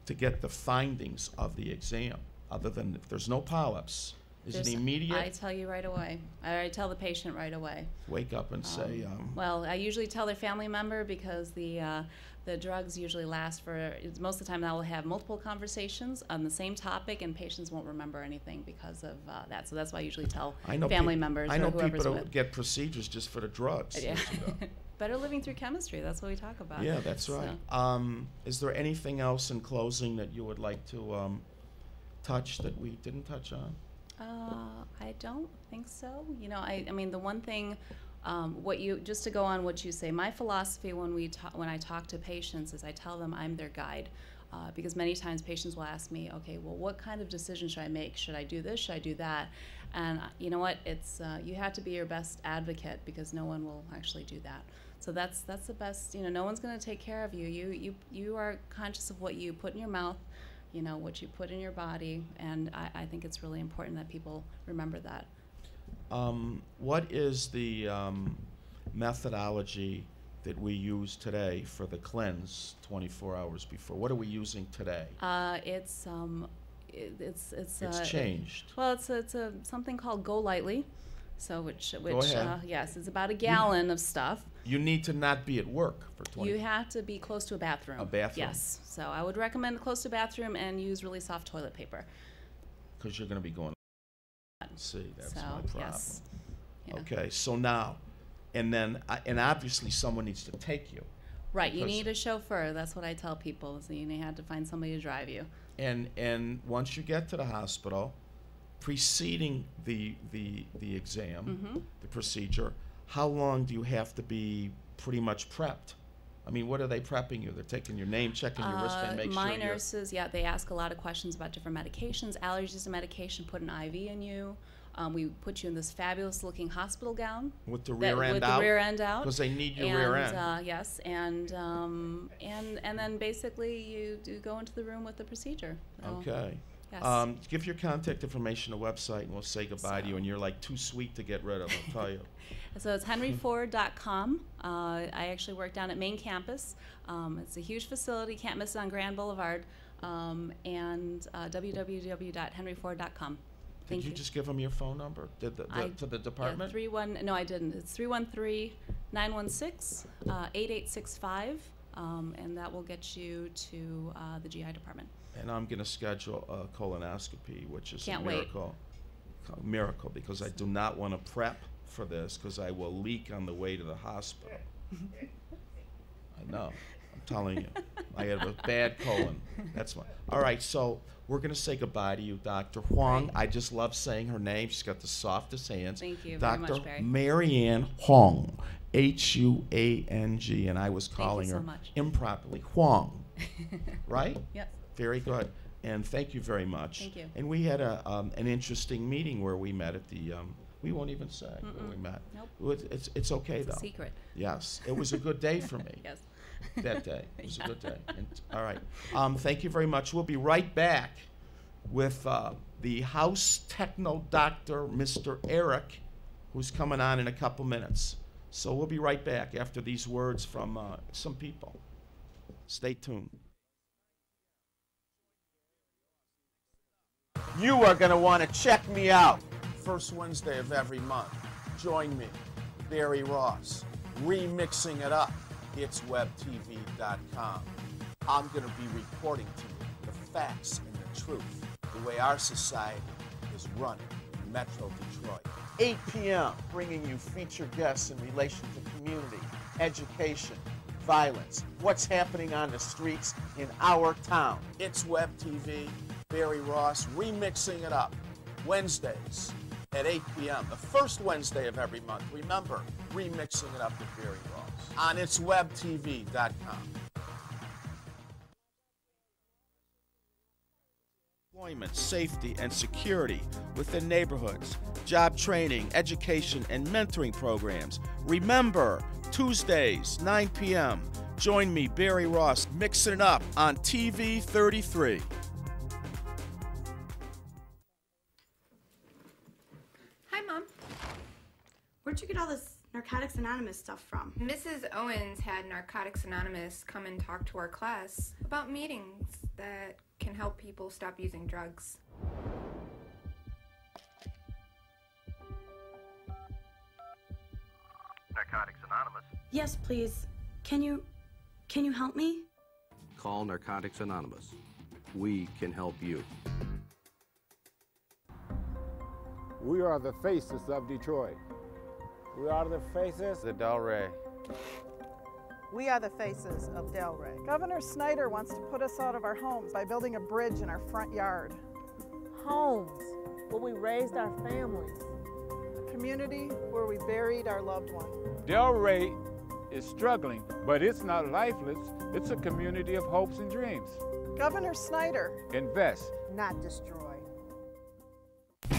to get the findings of the exam, other than if there's no polyps? Is it immediate? I tell you right away. I tell the patient right away. Wake up and say, Well, I usually tell their family member because the drugs usually last for, most of the time I will have multiple conversations on the same topic, and patients won't remember anything because of that. So that's why I usually tell family members I know or whoever's people that with. get procedures just for the drugs. Yeah. Better living through chemistry. That's what we talk about. Yeah, that's right. So. Is there anything else in closing that you would like to touch that we didn't touch on? I don't think so. You know, I mean, the one thing, just to go on what you say, my philosophy when I talk to patients is I tell them I'm their guide, because many times patients will ask me, okay, well, what kind of decision should I make? Should I do this? Should I do that? And you know what? It's you have to be your best advocate, because no one will actually do that. So that's the best. You know, no one's going to take care of you. You are conscious of what you put in your mouth, you know, what you put in your body, and I think it's really important that people remember that. What is the methodology that we use today for the cleanse 24 hours before? What are we using today? It's changed. It's something called Go Lightly, so which Go ahead. yes, it's about a gallon of stuff. You need to not be at work for 20. You have to be close to a bathroom. A bathroom. Yes. So I would recommend close to a bathroom and use really soft toilet paper. Because you're going to be going. See, that's so, my problem. Yes. Yeah. Okay, so now, and obviously someone needs to take you. Right. You need a chauffeur. That's what I tell people. So you have to find somebody to drive you. And once you get to the hospital, preceding the exam, the procedure, how long do you have to be pretty much prepped? I mean, what are they prepping you? They're taking your name, checking your wristband, make sure my nurses, they ask a lot of questions about different medications, allergies to medication, put an IV in you. We put you in this fabulous-looking hospital gown with the rear end out. With the rear end out, because they need your rear end. Yes, and then basically you do go into the room with the procedure. So, okay. Yes. Give your contact information, a website, and we'll say goodbye to you. And you're like too sweet to get rid of, I'll tell you. So it's henryford.com. I actually work down at main campus. It's a huge facility, can't miss it on Grand Boulevard. And www.henryford.com. Thank Did you you. just give them your phone number to the department? Yeah, no, I didn't. It's 313-916-8865, and that will get you to the GI department. And I'm going to schedule a colonoscopy, which is Can't a wait. miracle, because I do not want to prep for this, because I will leak on the way to the hospital. I know. I'm telling you. I have a bad colon. That's why. All right, so we're going to say goodbye to you, Dr. Huang. Right. I just love saying her name. She's got the softest hands. Thank you very Dr. much, Barry. Marianne Huang, Huang, and I was calling so her much. improperly Huang, right? Yep. Very good. And thank you very much. Thank you. And we had an interesting meeting where we met at the, we won't even say where we met. Nope. It's okay, It's a though. secret. Yes. It was a good day for me. Yes. That day. It was Yeah. a good day. All right. Thank you very much. We'll be right back with the house techno doctor, Mr. Eric, who's coming on in a couple minutes. So we'll be right back after these words from some people. Stay tuned. You are going to want to check me out. First Wednesday of every month. Join me, Barry Ross, remixing it up. It's webtv.com. I'm going to be reporting to you the facts and the truth, the way our society is run in Metro Detroit. 8 p.m., bringing you featured guests in relation to community, education, violence, what's happening on the streets in our town. It's Web TV, Barry Ross, remixing it up. Wednesdays at 8 p.m., the first Wednesday of every month. Remember, remixing it up with Barry Ross on itswebtv.com. Employment, safety, and security within neighborhoods, job training, education, and mentoring programs. Remember, Tuesdays, 9 p.m., join me, Barry Ross, mixing it up on TV 33. Hi, Mom. Where'd you get all this Narcotics Anonymous stuff from? Mrs. Owens had Narcotics Anonymous come and talk to our class about meetings that can help people stop using drugs. Narcotics Anonymous. Yes, please. Can you help me? Call Narcotics Anonymous. We can help you. We are the faces of Detroit. We are the faces of Delray. We are the faces of Delray. Governor Snyder wants to put us out of our homes by building a bridge in our front yard. Homes where we raised our families. A community where we buried our loved one. Delray is struggling, but it's not lifeless. It's a community of hopes and dreams. Governor Snyder. Invest. Not destroy.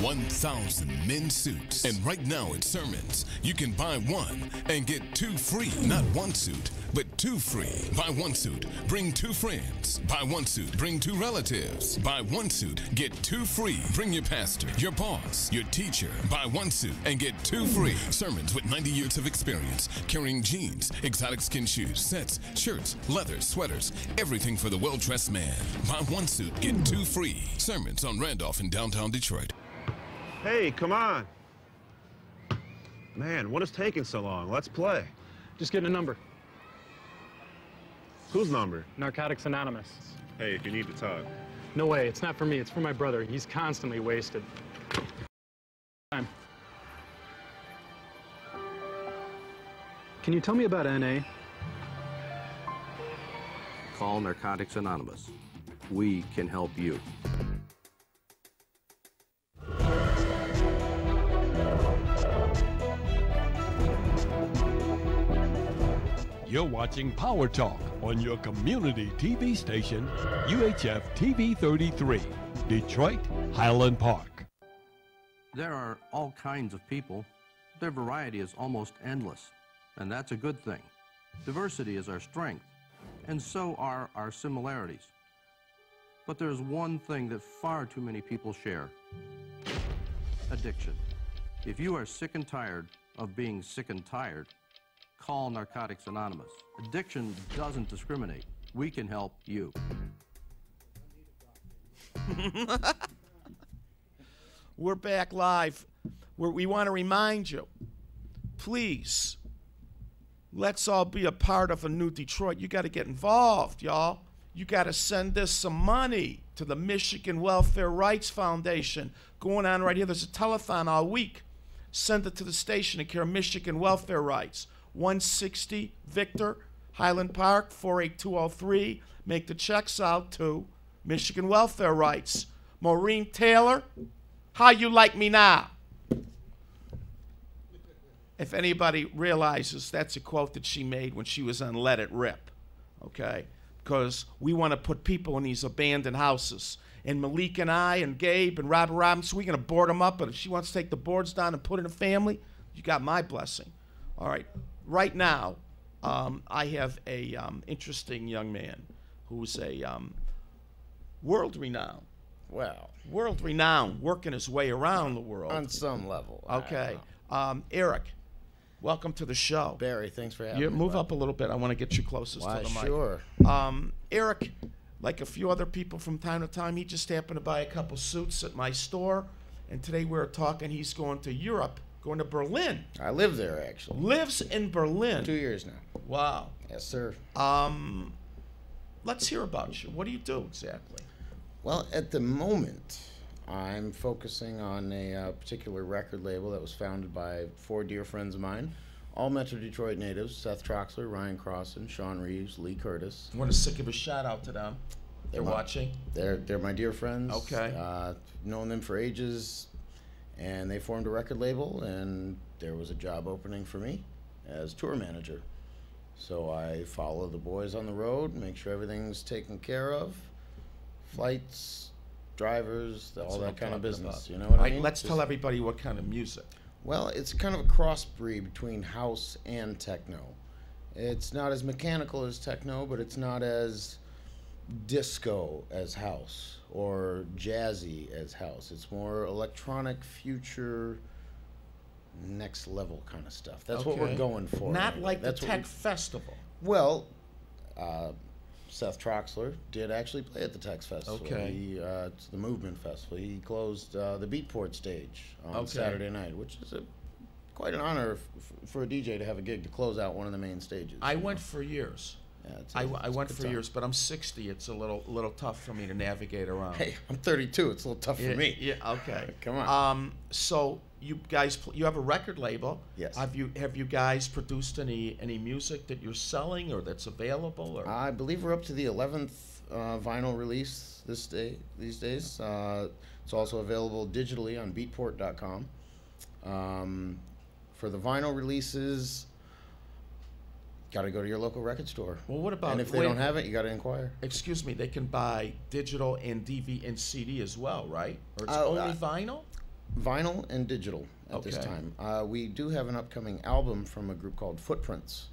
1,000 men's suits. And right now at Sermons, you can buy one and get two free. Not one suit, but two free. Buy one suit, bring two friends. Buy one suit, bring two relatives. Buy one suit, get two free. Bring your pastor, your boss, your teacher. Buy one suit and get two free. Sermons with 90 years of experience, carrying jeans, exotic skin shoes, sets, shirts, leather, sweaters, everything for the well-dressed man. Buy one suit, get two free. Sermons on Randolph in downtown Detroit. Hey, come on. Man, what is taking so long? Let's play. Just getting a number. Whose number? Narcotics Anonymous. Hey, if you need to talk. No way, it's not for me, it's for my brother. He's constantly wasted. Time. Can you tell me about NA? Call Narcotics Anonymous. We can help you. You're watching Power Talk on your community TV station, UHF TV 33, Detroit, Highland Park. There are all kinds of people. Their variety is almost endless, and that's a good thing. Diversity is our strength, and so are our similarities. But there's one thing that far too many people share: addiction. If you are sick and tired of being sick and tired, call Narcotics Anonymous. Addiction doesn't discriminate. We can help you. We're back live. We want to remind you, please, let's all be a part of a new Detroit. You got to get involved, y'all. You got to send us some money to the Michigan Welfare Rights Foundation. Going on right here. There's a telethon all week. Send it to the station in care of Michigan Welfare Rights. 160 Victor, Highland Park, 48203. Make the checks out to Michigan Welfare Rights. Maureen Taylor, how you like me now? If anybody realizes, that's a quote that she made when she was on Let It Rip, okay? Because we want to put people in these abandoned houses. And Malik and I and Gabe and Robert Robinson, we're going to board them up. But if she wants to take the boards down and put in a family, you got my blessing. All right. Right now, I have a interesting young man who's a world-renowned. Well, world-renowned, working his way around the world. On some level. Okay. Eric, welcome to the show. Barry, thanks for having me. Move up a little bit. I want to get you closest to the mic. Sure. Eric, like a few other people from time to time, he just happened to buy a couple suits at my store. And today we were talking, he's going to Europe, going to Berlin. I live there, actually. Lives in Berlin. 2 years now. Wow. Yes, sir. Let's hear about you. What do you do exactly? Well, at the moment, I'm focusing on a particular record label that was founded by 4 dear friends of mine, all Metro Detroit natives: Seth Troxler, Ryan Crossan, Sean Reeves, Lee Curtis. I want to give a shout out to them. They're watching. They're my dear friends. Okay. Known them for ages, and they formed a record label, and there was a job opening for me as tour manager. So I follow the boys on the road, make sure everything's taken care of. Flights, drivers, all that kind of business. You know what I mean? Let's tell everybody what kind of music. Well, it's kind of a crossbreed between house and techno. It's not as mechanical as techno, but it's not as disco as house or jazzy as house. It's more electronic, future, next level kind of stuff. That's what we're going for. Not like the Tech Festival. Well, Seth Troxler did actually play at the Tech Festival. Okay. It's the Movement Festival. He closed the Beatport stage on Saturday night, which is quite an honor for a DJ to have a gig to close out one of the main stages. I went for years. Yeah, I went for years, but I'm 60. It's a little tough for me to navigate around. Hey, I'm 32. It's a little tough for me. Yeah. Okay. Come on. So you guys, you have a record label. Yes. Have you guys produced any music that you're selling or that's available? Or? I believe we're up to the 11th vinyl release these days. It's also available digitally on Beatport.com. For the vinyl releases, got to go to your local record store. Well, what about? And if they don't have it, you got to inquire. Excuse me, they can buy digital and DVD and CD as well, right? Or it's only vinyl? Vinyl and digital at this time. We do have an upcoming album from a group called Footprints.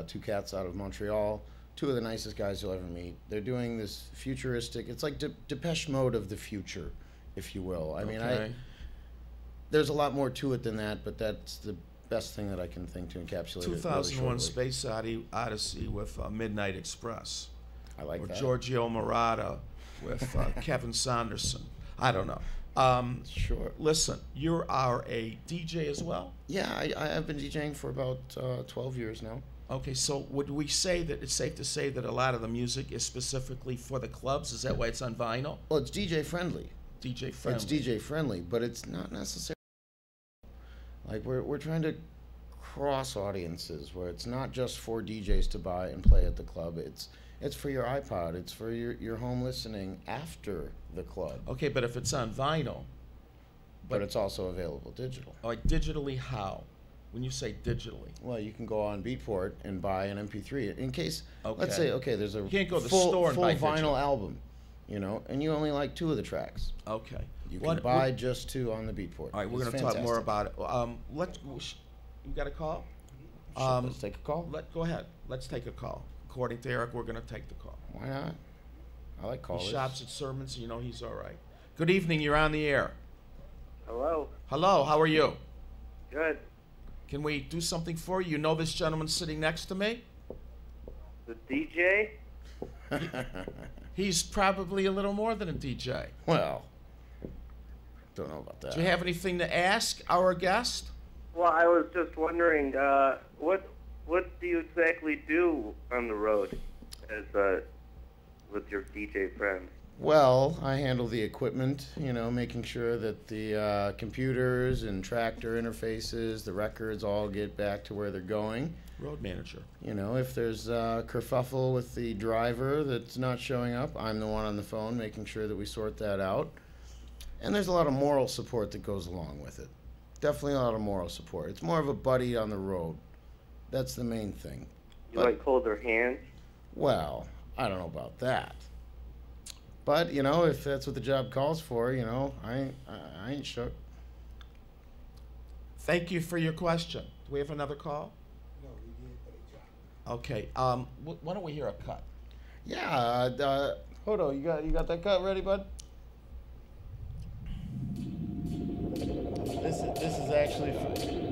2 cats out of Montreal. 2 of the nicest guys you'll ever meet. They're doing this futuristic. It's like Depeche Mode of the future, if you will. I mean, there's a lot more to it than that, but that's the best thing that I can think to encapsulate 2001: it. Space Odyssey with Midnight Express. I like or that. Giorgio Moroder with Kevin Saunderson. I don't know. Sure. Listen, you are a DJ as well? Yeah, I've been DJing for about 12 years now. Okay, so would we say that it's safe to say that a lot of the music is specifically for the clubs? Is that why it's on vinyl? Well, it's DJ friendly. DJ friendly. It's DJ friendly, but it's not necessarily. Like we're trying to cross audiences where it's not just for DJs to buy and play at the club. It's for your iPod. It's for your home listening after the club. Okay, but if it's on vinyl. But it's also available digital. All right, digitally how? When you say digitally? Well, you can go on Beatport and buy an MP3. In case, okay. Let's say, there's a you can't go to the full store and buy vinyl digital. album, and you only like 2 of the tracks. Okay. You can buy just 2 on the Beatport. All right, we're going to talk more about it. You got a call? Sure, let's take a call. Go ahead. Let's take a call. According to Eric, we're going to take the call. Why not? I like callers. He shops at Sermons, so you know he's all right. Good evening. You're on the air. Hello. Hello. How are you? Good. Can we do something for you? You know this gentleman sitting next to me? The DJ? He's probably a little more than a DJ. Well, Don't know about that. Do you have anything to ask our guest? Well, I was just wondering, what do you exactly do on the road as with your DJ friends? Well, I handle the equipment, you know, making sure that the computers and tractor interfaces, the records all get back to where they're going. Road manager. You know, if there's a kerfuffle with the driver that's not showing up, I'm the one on the phone making sure that we sort that out. And there's a lot of moral support that goes along with it. Definitely a lot of moral support. It's more of a buddy on the road. That's the main thing. You like hold their hands? Well, I don't know about that. But, you know, if that's what the job calls for, you know, I ain't shook. Thank you for your question. Do we have another call? No, we did, but it dropped. Okay. Why don't we hear a cut? Yeah, Hodo, you got that cut ready, bud? This is actually for...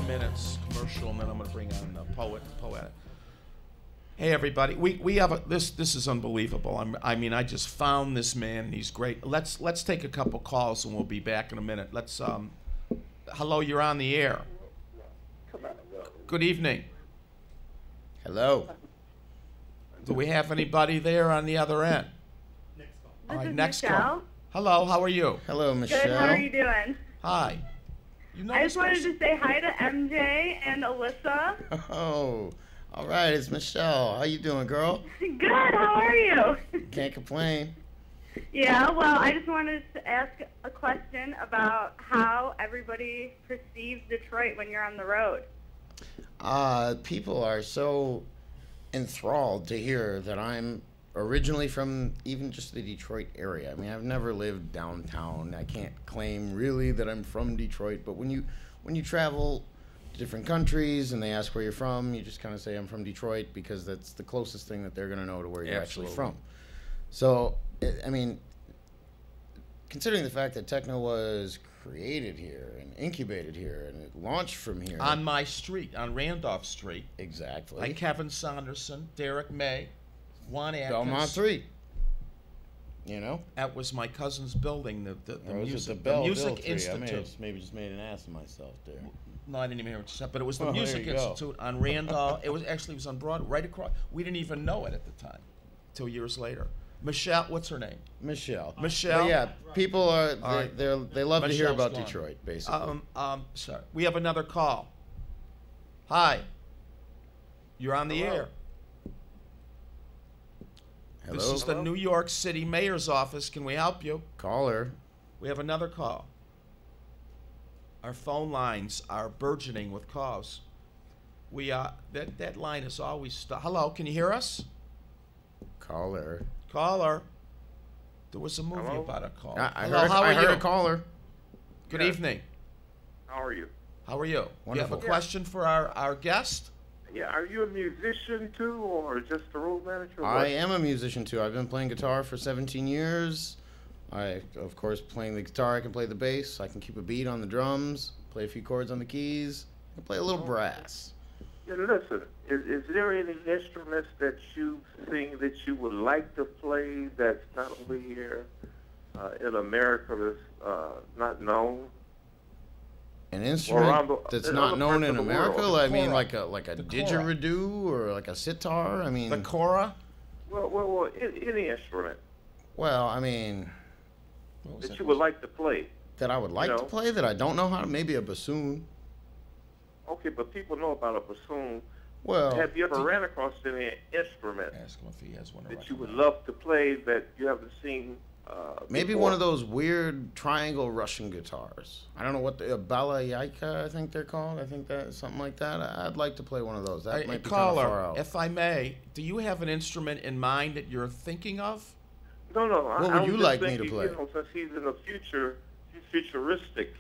minutes commercial, and then I'm going to bring on the poet. Hey everybody, we have this is unbelievable. I mean I just found this man and he's great. Let's take a couple calls and we'll be back in a minute. Let's hello, you're on the air. Good evening. Hello. Do we have anybody there on the other end? All right, next call. Michelle. Hello, how are you? Hello, Michelle. Good, how are you doing? Hi. I just wanted to say hi to MJ and Alyssa. Oh, all right, it's Michelle. How you doing, girl? Good, how are you? Can't complain. Yeah, well, I just wanted to ask a question about how everybody perceives Detroit when you're on the road. People are so enthralled to hear that I'm originally from even just the Detroit area. I mean, I've never lived downtown. I can't claim really that I'm from Detroit, but when you travel to different countries and they ask where you're from, you just kind of say I'm from Detroit because that's the closest thing that they're going to know to where you're actually from. So, I mean, considering the fact that techno was created here and incubated here and it launched from here. On my street, on Randolph Street. Exactly. Like Kevin Saunderson, Derek May, Juan Atkins. Belmont 3. You know? That was my cousin's building, the music, the Music 3. Institute. I maybe just made an ass of myself there. No, I didn't even hear what you said, but it was the Oh, Music there you go. Institute on Randolph. It was on Broadway, right across. We didn't even know it at the time, till years later. Michelle, what's her name? Michelle. Michelle. But yeah, people are right. they love to hear Michelle's about gone. Detroit, basically. Sorry. We have another call. Hi. You're on the air. Hello? This is the New York City Mayor's office. Can we help you? Caller. We have another call. Our phone lines are burgeoning with calls. We that line is always hello, can you hear us? Caller. Caller. There was a movie Hello? about a call. I Hello, how are you? heard a caller. Good Yeah. evening. How are you? How are you? Do you have a Wonderful. question for our guest? Yeah, are you a musician too, or just a road manager? or I what? am a musician too. I've been playing guitar for 17 years. I, of course, playing the guitar, I can play the bass. I can keep a beat on the drums, play a few chords on the keys. I can play a little brass. Yeah, listen, is there any instruments that you think that you would like to play that's not over here in America that's not known? An around instrument the- that's in not other known parts in of the world. America. The I mean, kora. like a The kora. didgeridoo or like a sitar. I mean, The Cora? Well, any instrument well, I mean, that you would like to play. that I would like to know. play that I don't know how to. Maybe a bassoon. Okay, but people know about a bassoon. Well, Have you ever ran across any instrument Ask him if he has one. to that you would recommend. love to play that you haven't seen? maybe before? one of those weird triangle Russian guitars. I don't know what the balalaika, I think they're called. I think that something like that. I'd like to play one of those. That might be kind of far Caller, out. if I may, do you have an instrument in mind that you're thinking of? No. What would I was you just like me to thinking, play? You know, since he's in the futuristic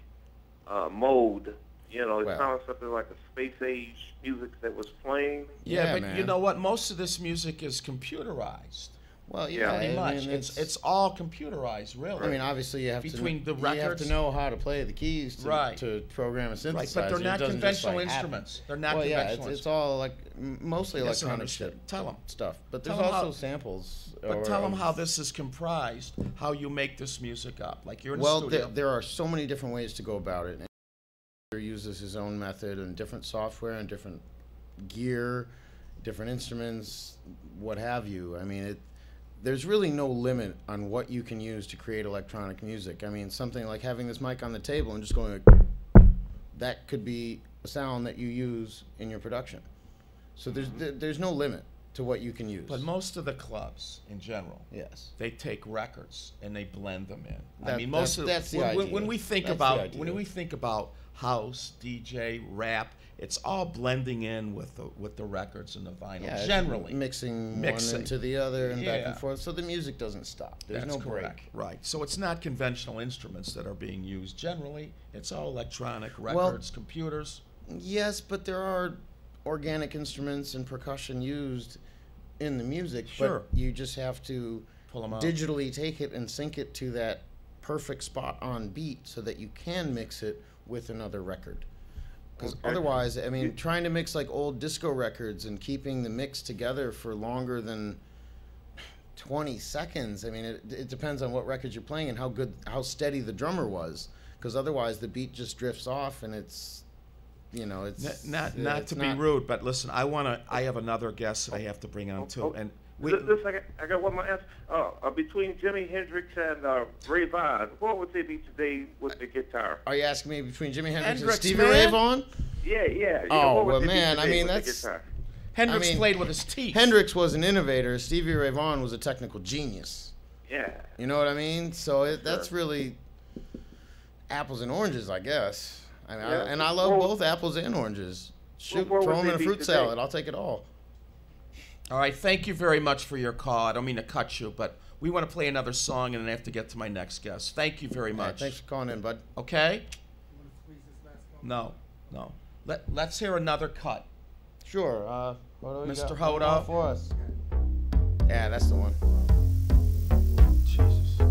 mode, you know, it Well. sounds something like a space age music that was playing. Yeah, but man. you know what? Most of this music is computerized. Well, Yeah, yeah, Pretty I much. mean, It's all computerized, really. I mean, obviously you have Between to the you have records- to know how to play the keys to, Right. to program a synthesizer. Right, but they're It not doesn't just, conventional like, happen. instruments. They're not well, yeah, conventional it's all like mostly Yes, I electronic understand. shit. Tell 'em. Stuff, but there's Tell 'em also how- samples. But or- tell them how this is comprised, how you make this music up. Like you're in Well, a studio. there are so many different ways to go about it. And he uses his own method and different software and different gear, different instruments, what have you. I mean, there's really no limit on what you can use to create electronic music. I mean, something like having this mic on the table and just going, that could be a sound that you use in your production. So there's no limit to what you can use. But most of the clubs, in general, yes, they take records and they blend them in. I That- mean, most of that's the when idea. we think That's the about idea. when we think about house, DJ, rap, it's all blending in with the records and the vinyl. Yeah, it's generally, mixing one into the other and back and forth, so the music doesn't stop. There's That's no correct. break. Right. So it's not conventional instruments that are being used. Generally, it's all electronic Well- records, computers. Yes, but there are organic instruments and percussion used in the music. Sure. But you just have to Pull 'em out. digitally take it and sync it to that perfect spot on beat so that you can mix it with another record. Because otherwise, I mean, trying to mix like old disco records and keeping the mix together for longer than 20 seconds. I mean, it depends on what records you're playing and how steady the drummer was. Because otherwise, the beat just drifts off, and it's, you know, it's not to be rude, but listen, I have another guest that I have to bring on too, and I got one more answer. Between Jimi Hendrix and Ray Vaughan, what would they be today with the guitar? Are you asking me between Jimi Hendrix and Stevie Ray Vaughan? Yeah. You know, well, man, I mean, that's... Hendrix played with his teeth. Hendrix was an innovator. Stevie Ray Vaughan was a technical genius. Yeah. You know what I mean? So that's really apples and oranges, I guess. I mean, I love both apples and oranges. Shoot, throw them in a fruit salad. I'll take it all. All right, thank you very much for your call. I don't mean to cut you, but we want to play another song, and then I have to get to my next guest. Thank you very much. Right, thanks for calling in, bud. Okay? No. Let's hear another cut. Sure. What do we Mr. got Hoda for us? Yeah, that's the one. Jesus.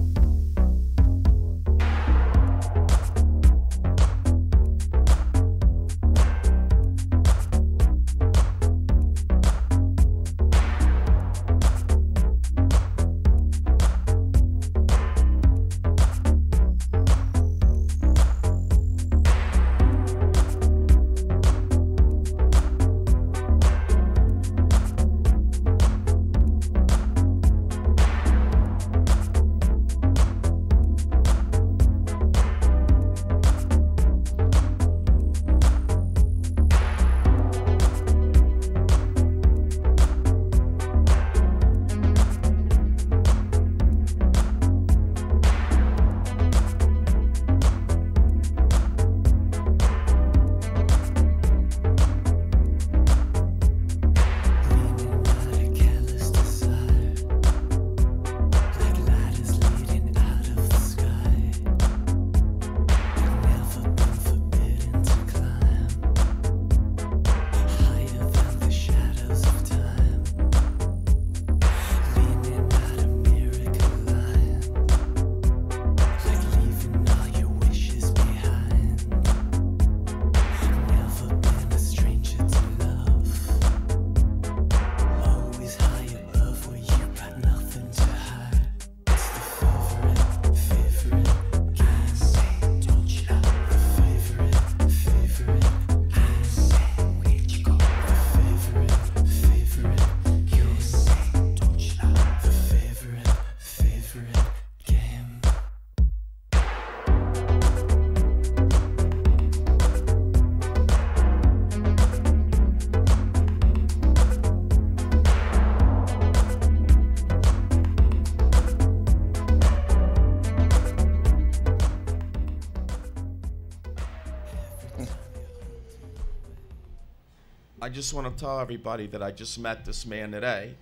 I just want to tell everybody that I just met this man today,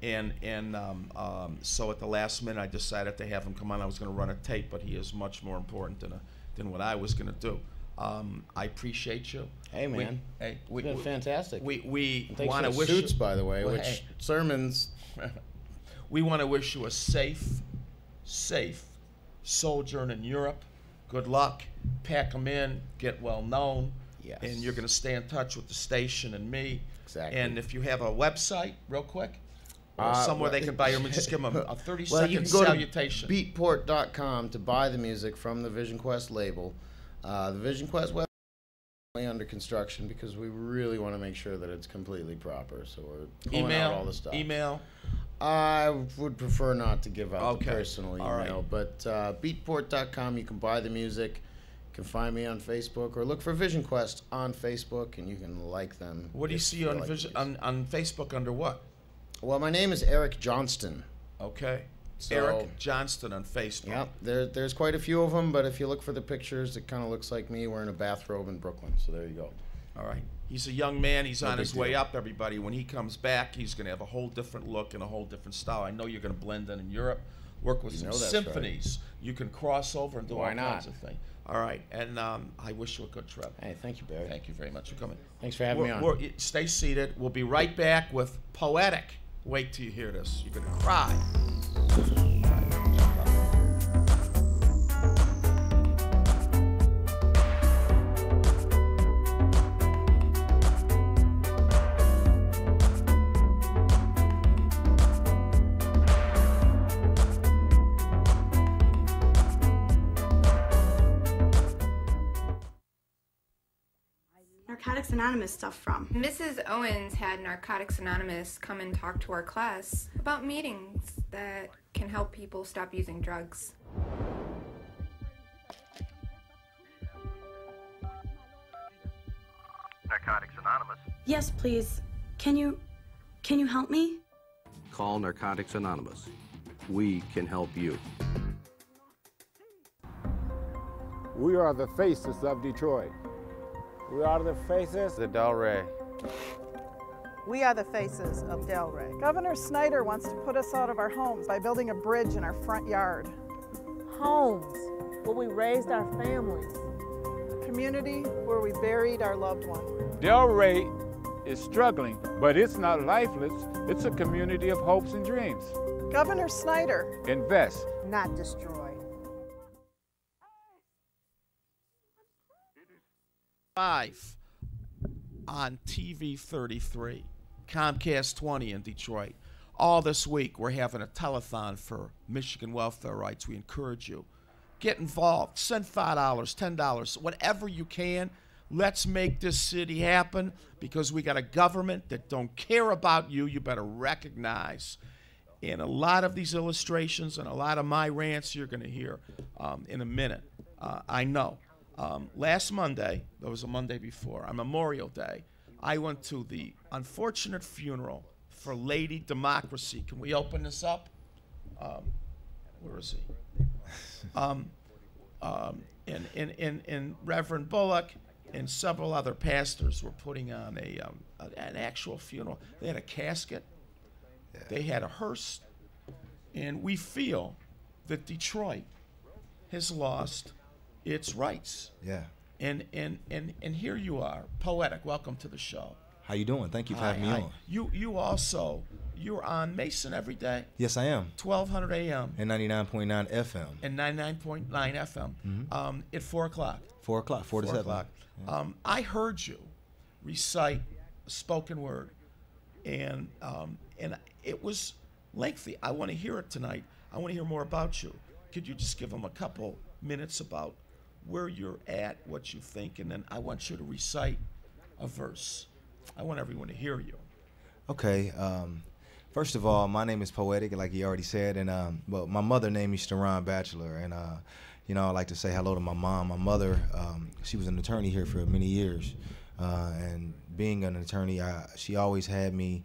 and so at the last minute I decided to have him come on. I was going to run a tape, but he is much more important than what I was going to do. I appreciate you. Hey, man. It's been fantastic. We Thanks want to for wish Suits, you, by the way, well, which hey. sermons. We want to wish you a safe sojourn in Europe. Good luck. Pack them in. Get well known. Yes. And you're going to stay in touch with the station and me. Exactly. And if you have a website, real quick, or somewhere they can buy your music, just give them a 30-second you can go salutation. To beatport.com to buy the music from the Vision Quest label. The Vision Quest website is under construction because we really want to make sure that it's completely proper. So we're pulling out all the stuff. Email. I would prefer not to give out the Okay. personal email, All right. but beatport.com, you can buy the music. You can find me on Facebook or look for Vision Quest on Facebook, and you can like them. What do you see on on Facebook under what? Well, my name is Eric Johnston. Okay. So, Eric Johnston on Facebook. Yep, there's quite a few of them, but if you look for the pictures, it kind of looks like me wearing a bathrobe in Brooklyn. So there you go. All right. He's a young man. He's No on big his way deal. up, everybody. When he comes back, he's going to have a whole different look and a whole different style. I know you're going to blend in Europe, work with You some know that's symphonies. You can cross over and do Why all not? kinds of things. All right. And I wish you a good trip. Hey, thank you, Barry. Thank you very much for coming. Thanks for having me on. Stay seated. We'll be right back with Poetic. Wait till you hear this. You're going to cry. Narcotics Anonymous stuff from? Mrs. Owens had Narcotics Anonymous come and talk to our class about meetings that can help people stop using drugs. Narcotics Anonymous. Yes, please. Can you help me? Call Narcotics Anonymous. We can help you. We are the faces of Detroit. We are the faces of Delray. We are the faces of Delray. Governor Snyder wants to put us out of our homes by building a bridge in our front yard. Homes, where we raised our families. A community where we buried our loved one. Delray is struggling, but it's not lifeless. It's a community of hopes and dreams. Governor Snyder. Invest, not destroy. Live on TV 33, Comcast 20 in Detroit. All this week, we're having a telethon for Michigan welfare rights. We encourage you. Get involved. Send $5, $10, whatever you can. Let's make this city happen because we got a government that don't care about you. You better recognize. In a lot of these illustrations and a lot of my rants you're going to hear in a minute, I know. Last Monday, there was a Monday before, on Memorial Day, I went to the unfortunate funeral for Lady Democracy. Can we open this up? Where is he? And Reverend Bullock and several other pastors were putting on an actual funeral. They had a casket. Yeah. They had a hearse. And we feel that Detroit has lost its rights. Yeah. And here you are, Poetic. Welcome to the show. How you doing? Thank you for having me on. You're on Mason every day? Yes, I am. 1200 AM. And 99.9 FM. And 99.9 FM. Mm-hmm. At 4 o'clock. 4 o'clock, 4 to 7. 4 o'clock. Yeah. I heard you recite a spoken word, and it was lengthy. I want to hear it tonight. I want to hear more about you. Could you just give them a couple minutes about where you're at, what you think, and then I want you to recite a verse. I want everyone to hear you. Okay. First of all, my name is Poetic, like he already said, and but my mother named me Steron Batchelor, and I like to say hello to my mom. My mother, she was an attorney here for many years, and being an attorney, she always had me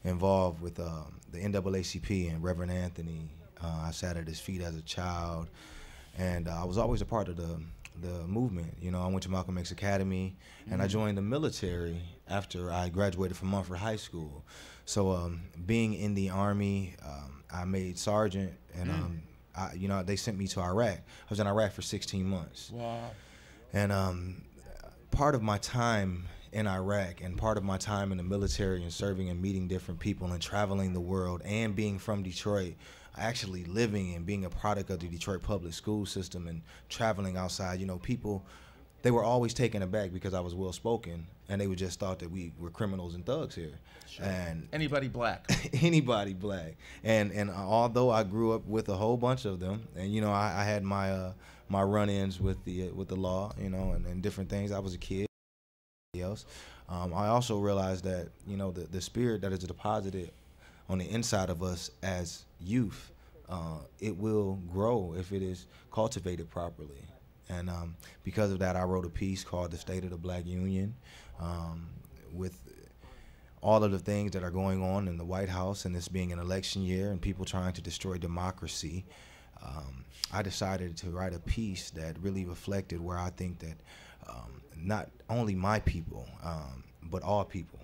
involved with the NAACP and Reverend Anthony. I sat at his feet as a child, and I was always a part of the movement. I went to Malcolm X Academy, and I joined the military after I graduated from Mumford High School. So being in the Army, I made sergeant, and they sent me to Iraq. I was in Iraq for 16 months. Wow. And part of my time in Iraq and part of my time in the military and serving and meeting different people and traveling the world and being from Detroit, actually living and being a product of the Detroit public school system and traveling outside, people, they were always taken aback because I was well-spoken, and they would just thought that we were criminals and thugs here. Sure. And anybody black. Anybody black. And although I grew up with a whole bunch of them, and I had my my run-ins with the law, and different things. I was a kid. Else, I also realized that the spirit that is deposited on the inside of us as youth, it will grow if it is cultivated properly. And because of that, I wrote a piece called The State of the Black Union, with all of the things that are going on in the White House and this being an election year and people trying to destroy democracy. I decided to write a piece that really reflected where I think that not only my people, but all people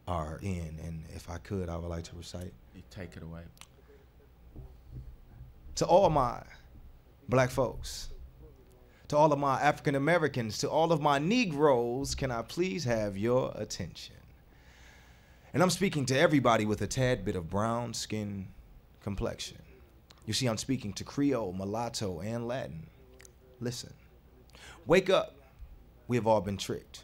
are in. And if I could, I would like to recite. You take it away. To all my black folks, to all of my African Americans, to all of my Negroes, can I please have your attention? And I'm speaking to everybody with a tad bit of brown skin complexion. You see, I'm speaking to Creole, mulatto, and Latin. Listen, wake up. We have all been tricked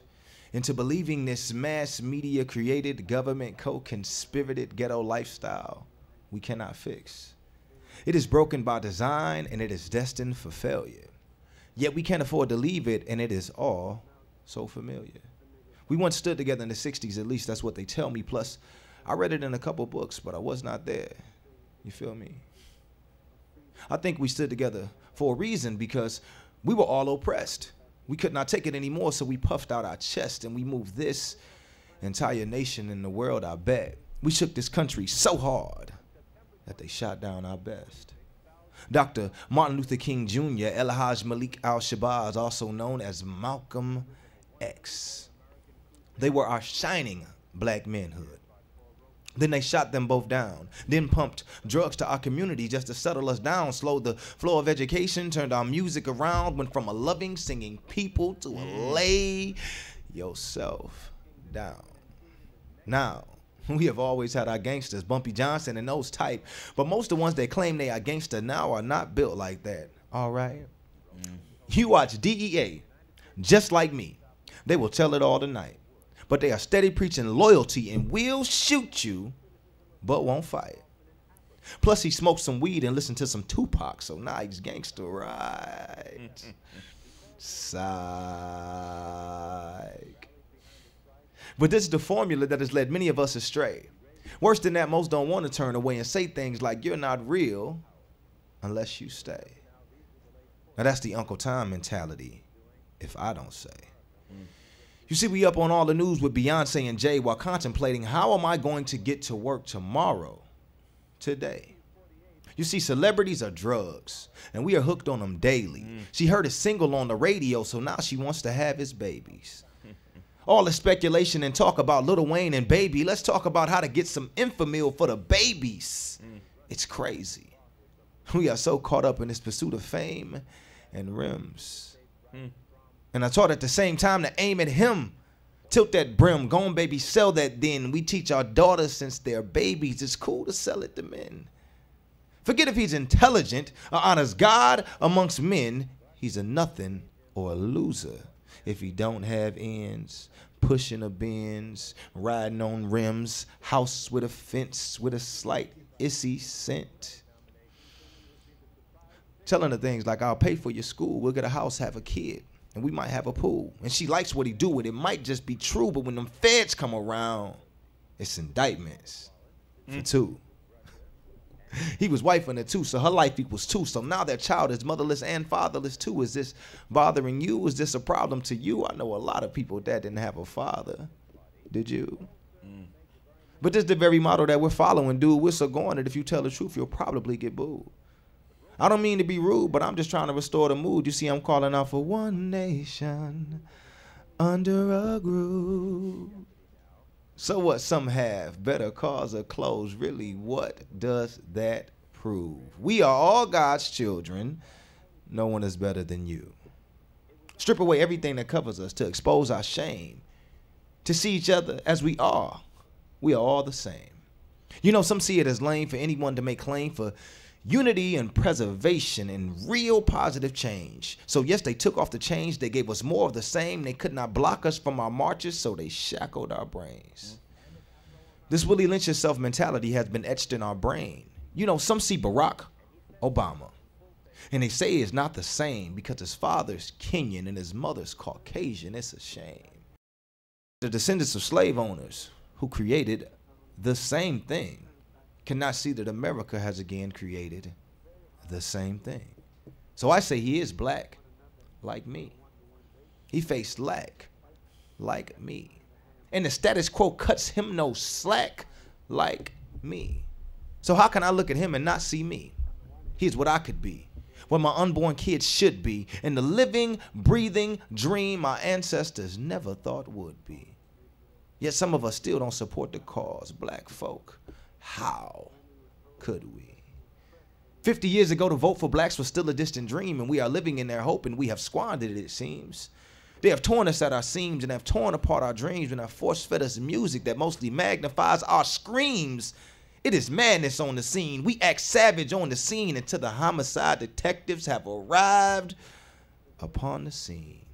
into believing this mass media created, government co-conspirated ghetto lifestyle we cannot fix. It is broken by design and it is destined for failure. Yet we can't afford to leave it, and it is all so familiar. We once stood together in the 60s, at least that's what they tell me. Plus, I read it in a couple books, but I was not there. You feel me? I think we stood together for a reason, because we were all oppressed. We could not take it anymore, so we puffed out our chest and we moved this entire nation in the world, I bet. We shook this country so hard that they shot down our best. Dr. Martin Luther King Jr., El-Haj Malik al-Shabazz, also known as Malcolm X. They were our shining black manhood. Then they shot them both down, then pumped drugs to our community just to settle us down, slowed the flow of education, turned our music around, went from a loving, singing people to a lay yourself down. Now, we have always had our gangsters, Bumpy Johnson and those type, but most of the ones that claim they are gangster now are not built like that, all right? You watch DEA, just like me. They will tell it all tonight. But they are steady preaching loyalty and will shoot you, but won't fight. Plus, he smoked some weed and listened to some Tupac, so now he's gangster, right? Psych. But this is the formula that has led many of us astray. Worse than that, most don't want to turn away and say things like, you're not real unless you stay. Now, that's the Uncle Tom mentality, if I don't say. You see, we up on all the news with Beyonce and Jay while contemplating, how am I going to get to work tomorrow, today? You see, celebrities are drugs, and we are hooked on them daily. She heard his single on the radio, so now she wants to have his babies. All the speculation and talk about Lil Wayne and Baby, let's talk about how to get some Enfamil for the babies. It's crazy. We are so caught up in this pursuit of fame and rims. And I taught at the same time to aim at him. Tilt that brim, go on baby, sell that then. We teach our daughters since they're babies, it's cool to sell it to men. Forget if he's intelligent or honors God amongst men, he's a nothing or a loser. If he don't have ends, pushing a Benz, riding on rims, house with a fence with a slight issy scent. Telling her things like, I'll pay for your school, we'll get a house, have a kid. And we might have a pool. And she likes what he do with it. It might just be true, but when them feds come around, it's indictments for two. He was wifing her too, so her life equals two. So now their child is motherless and fatherless too. Is this bothering you? Is this a problem to you? I know a lot of people that didn't have a father. Did you? But this is the very motto that we're following, dude. We're so going that if you tell the truth, you'll probably get booed. I don't mean to be rude, but I'm just trying to restore the mood. You see, I'm calling out for one nation under a groove. So what some have, better cars or clothes. Really, what does that prove? We are all God's children. No one is better than you. Strip away everything that covers us to expose our shame. To see each other as we are. We are all the same. You know, some see it as lame for anyone to make claim for unity and preservation and real positive change. So yes, they took off the chains. They gave us more of the same. They could not block us from our marches, so they shackled our brains. This Willie Lynch yourself mentality has been etched in our brain. You know, some see Barack Obama, and they say it's not the same because his father's Kenyan and his mother's Caucasian. It's a shame. The descendants of slave owners who created the same thing cannot see that America has again created the same thing. So I say he is black, like me. He faced lack, like me. And the status quo cuts him no slack, like me. So how can I look at him and not see me? He's what I could be, what my unborn kids should be, and the living, breathing dream my ancestors never thought would be. Yet some of us still don't support the cause, black folk. How could we? 50 years ago, to vote for blacks was still a distant dream, and we are living in their hope, and we have squandered it, it seems. They have torn us at our seams and have torn apart our dreams and have force-fed us music that mostly magnifies our screams. It is madness on the scene. We act savage on the scene until the homicide detectives have arrived upon the scene.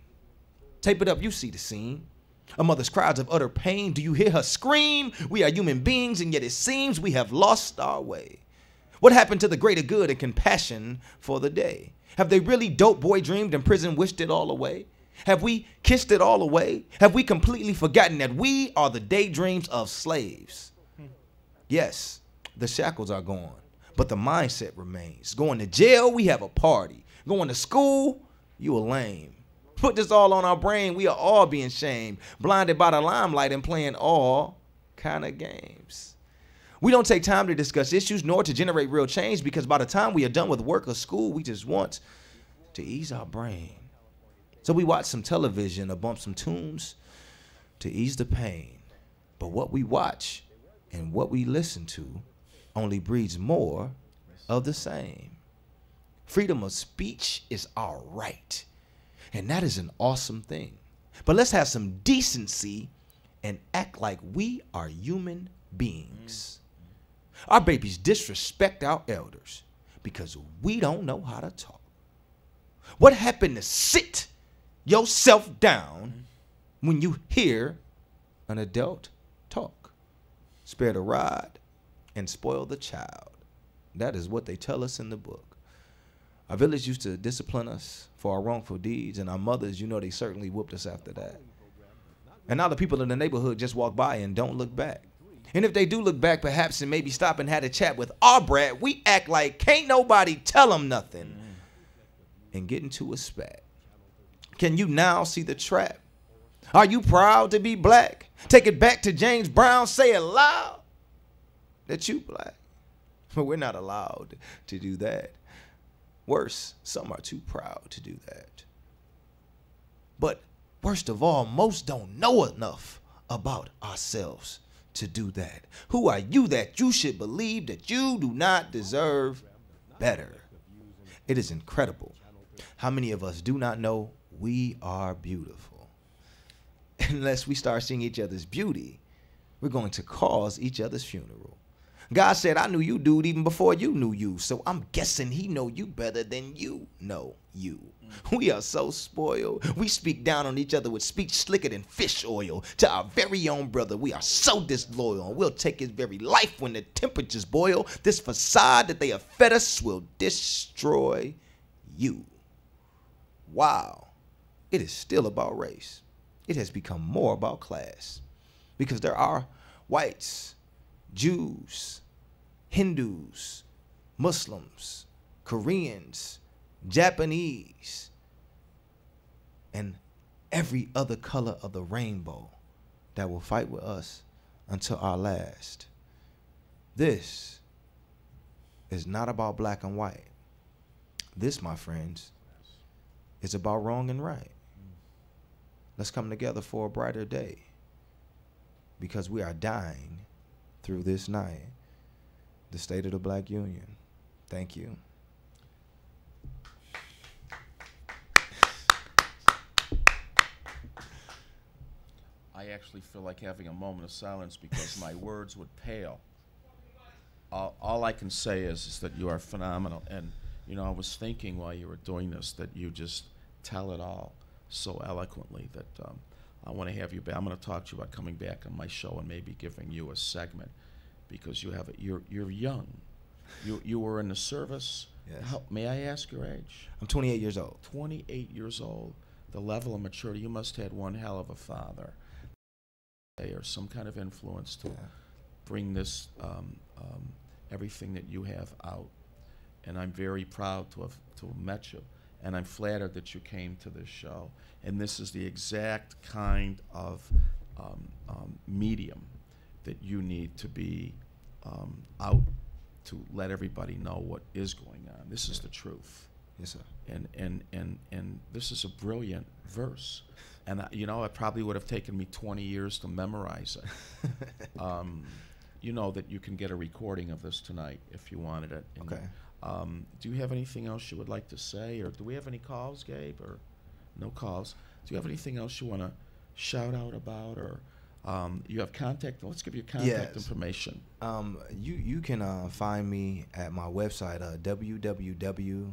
Tape it up, you see the scene. A mother's cries of utter pain. Do you hear her scream? We are human beings, and yet it seems we have lost our way. What happened to the greater good and compassion for the day? Have they really dope boy dreamed in prison, wished it all away? Have we kissed it all away? Have we completely forgotten that we are the daydreams of slaves? Yes, the shackles are gone, but the mindset remains. Going to jail, we have a party. Going to school, you a lame. Put this all on our brain, we are all being shamed, blinded by the limelight and playing all kind of games. We don't take time to discuss issues nor to generate real change, because by the time we are done with work or school, we just want to ease our brain. So we watch some television or bump some tunes to ease the pain. But what we watch and what we listen to only breeds more of the same. Freedom of speech is our right, and that is an awesome thing. But let's have some decency and act like we are human beings. Our babies disrespect our elders because we don't know how to talk. What happened to sit yourself down when you hear an adult talk? Spare the rod and spoil the child. That is what they tell us in the book. Our village used to discipline us for our wrongful deeds, and our mothers, you know, they certainly whooped us after that. And now the people in the neighborhood just walk by and don't look back. And if they do look back, perhaps, and maybe stop and had a chat with our brat, we act like can't nobody tell them nothing and get into a spat. Can you now see the trap? Are you proud to be black? Take it back to James Brown, say it loud that you black. But we're not allowed to do that. Worse, some are too proud to do that. But worst of all, most don't know enough about ourselves to do that. Who are you that you should believe that you do not deserve better? It is incredible how many of us do not know we are beautiful. Unless we start seeing each other's beauty, we're going to cause each other's funeral. God said, I knew you, dude, even before you knew you. So I'm guessing he know you better than you know you. We are so spoiled. We speak down on each other with speech slicker than fish oil. To our very own brother, we are so disloyal. And we'll take his very life when the temperatures boil. This facade that they have fed us will destroy you. Wow. It is still about race. It has become more about class. Because there are whites, Jews, Hindus, Muslims, Koreans, Japanese, and every other color of the rainbow that will fight with us until our last. This is not about black and white. This, my friends, is about wrong and right. Let's come together for a brighter day, because we are dying through this night. The State of the Black Union. Thank you. I actually feel like having a moment of silence because my words would pale. All I can say is that you are phenomenal. And, you know, I was thinking while you were doing this that you just tell it all so eloquently that I want to have you back. I'm going to talk to you about coming back on my show and maybe giving you a segment, because you have you're young. You were in the service. Yes. May I ask your age? I'm 28 years old. 28 years old. The level of maturity. You must have had one hell of a father, or some kind of influence to bring this everything that you have out. And I'm very proud to have met you. And I'm flattered that you came to this show. And this is the exact kind of medium that you need to be out to let everybody know what is going on. This is the truth. Yes, sir. And this is a brilliant verse. And you know, it probably would have taken me 20 years to memorize it. You know that you can get a recording of this tonight if you wanted it. And, okay. Do you have anything else you would like to say, or do we have any calls, Gabe, or no calls? Do you have anything else you want to shout out about, or you have contact? Let's give you contact information. You can find me at my website, www.poetic,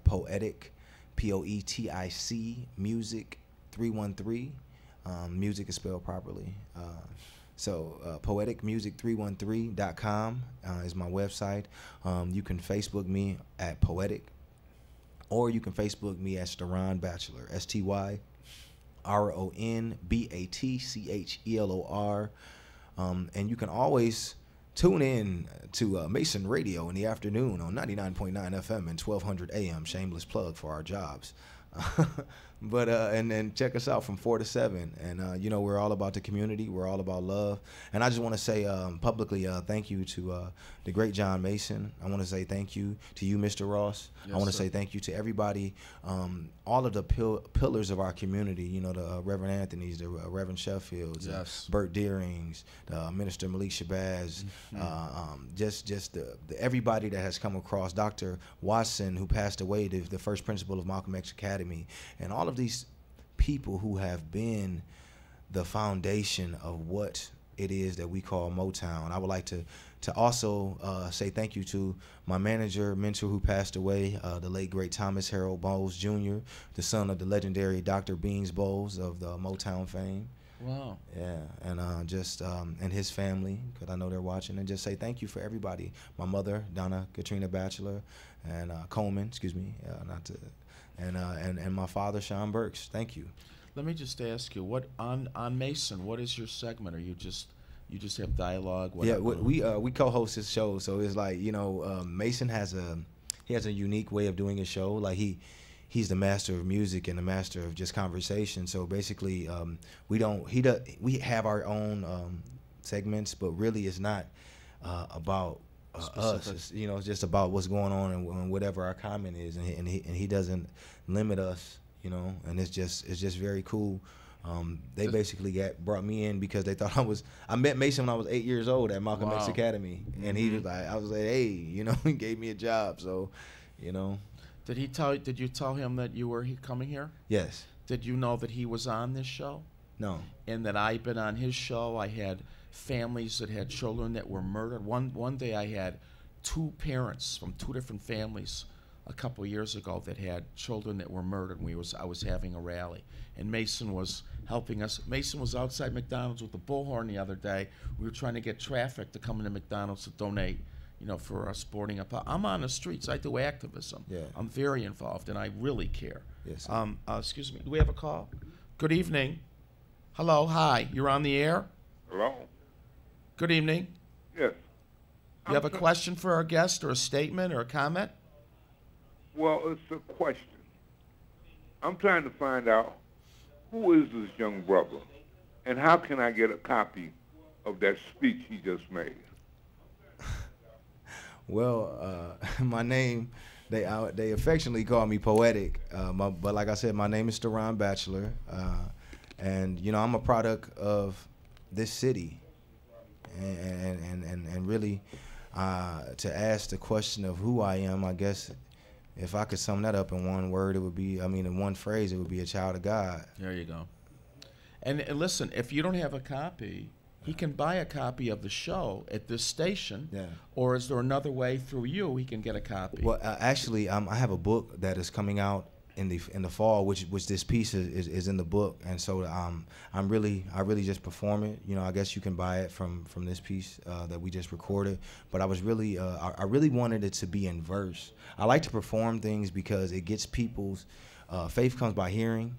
Poetic, music 313. Music is spelled properly. So poeticmusic313.com is my website. You can Facebook me at Poetic, or you can Facebook me at Styron Bachelor, RONBATCHELOR. And you can always tune in to Mason Radio in the afternoon on 99.9 FM and 1200 AM. Shameless plug for our jobs. But and then check us out from 4 to 7. And you know, we're all about the community. We're all about love. And I just want to say publicly thank you to the great John Mason. I want to say thank you to you, Mr. Ross. Yes, I want to sir. say thank you to everybody, all of the pillars of our community. You know, the Reverend Anthony's, the Reverend Sheffield's, Yes. Bert Deering's, Minister Malik Shabazz, just the everybody that has come across. Dr. Watson, who passed away, the first principal of Malcolm X Academy, and all of these people who have been the foundation of what it is that we call Motown. I would like to also say thank you to my manager, mentor who passed away, the late great Thomas Harold Bowles Jr., the son of the legendary Dr. Beans Bowles of the Motown fame. Wow. Yeah, and and his family, because I know they're watching, and just say thank you for everybody. My mother, Donna Katrina Batchelor, and Coleman, excuse me, and my father, Sean Burks. Thank you. Let me just ask you, what on Mason? What is your segment? Are you just have dialogue? Yeah, Whatever? we co-host his show, so it's like, you know, Mason has a unique way of doing his show. Like he's the master of music and the master of just conversation. So basically, we have our own segments, but really it's not about us. It's, you know, it's just about what's going on and whatever our comment is, and he doesn't limit us. You know, and it's just very cool. They basically brought me in because they thought I met Mason when I was 8 years old at Malcolm X Academy, and he was like, I was like, hey, you know, he gave me a job, so, you know. Did you tell him that you were coming here? Yes. Did you know that he was on this show? No. And that I've been on his show. I had families that had children that were murdered. One day I had two parents from two different families a couple of years ago that had children that were murdered. I was having a rally, and Mason was helping us. Mason was outside McDonald's with the bullhorn the other day. We were trying to get traffic to come into McDonald's to donate, you know, for us sporting up. I'm on the streets. I do activism. Yeah. I'm very involved, and I really care. Yes. Excuse me. Do we have a call? Good evening. Hello. Hi. You're on the air. Hello. Good evening. Yes. You have a question for our guest, or a statement, or a comment? Well, it's a question. I'm trying to find out who is this young brother, and how can I get a copy of that speech he just made? Well, my name, they affectionately call me Poetic, but like I said, my name is Steron Batchelor, and you know, I'm a product of this city, and really, to ask the question of who I am, I guess, if I could sum that up in one word, it would be, in one phrase, it would be a child of God. There you go. And listen, if you don't have a copy, he can buy a copy of the show at this station. Yeah. Or is there another way through you he can get a copy? Well, actually, I have a book that is coming out in the fall, which this piece is in the book, and so I really just perform it. You know, I guess you can buy it from this piece that we just recorded. But I was really I really wanted it to be in verse. I like to perform things because it gets people's faith comes by hearing,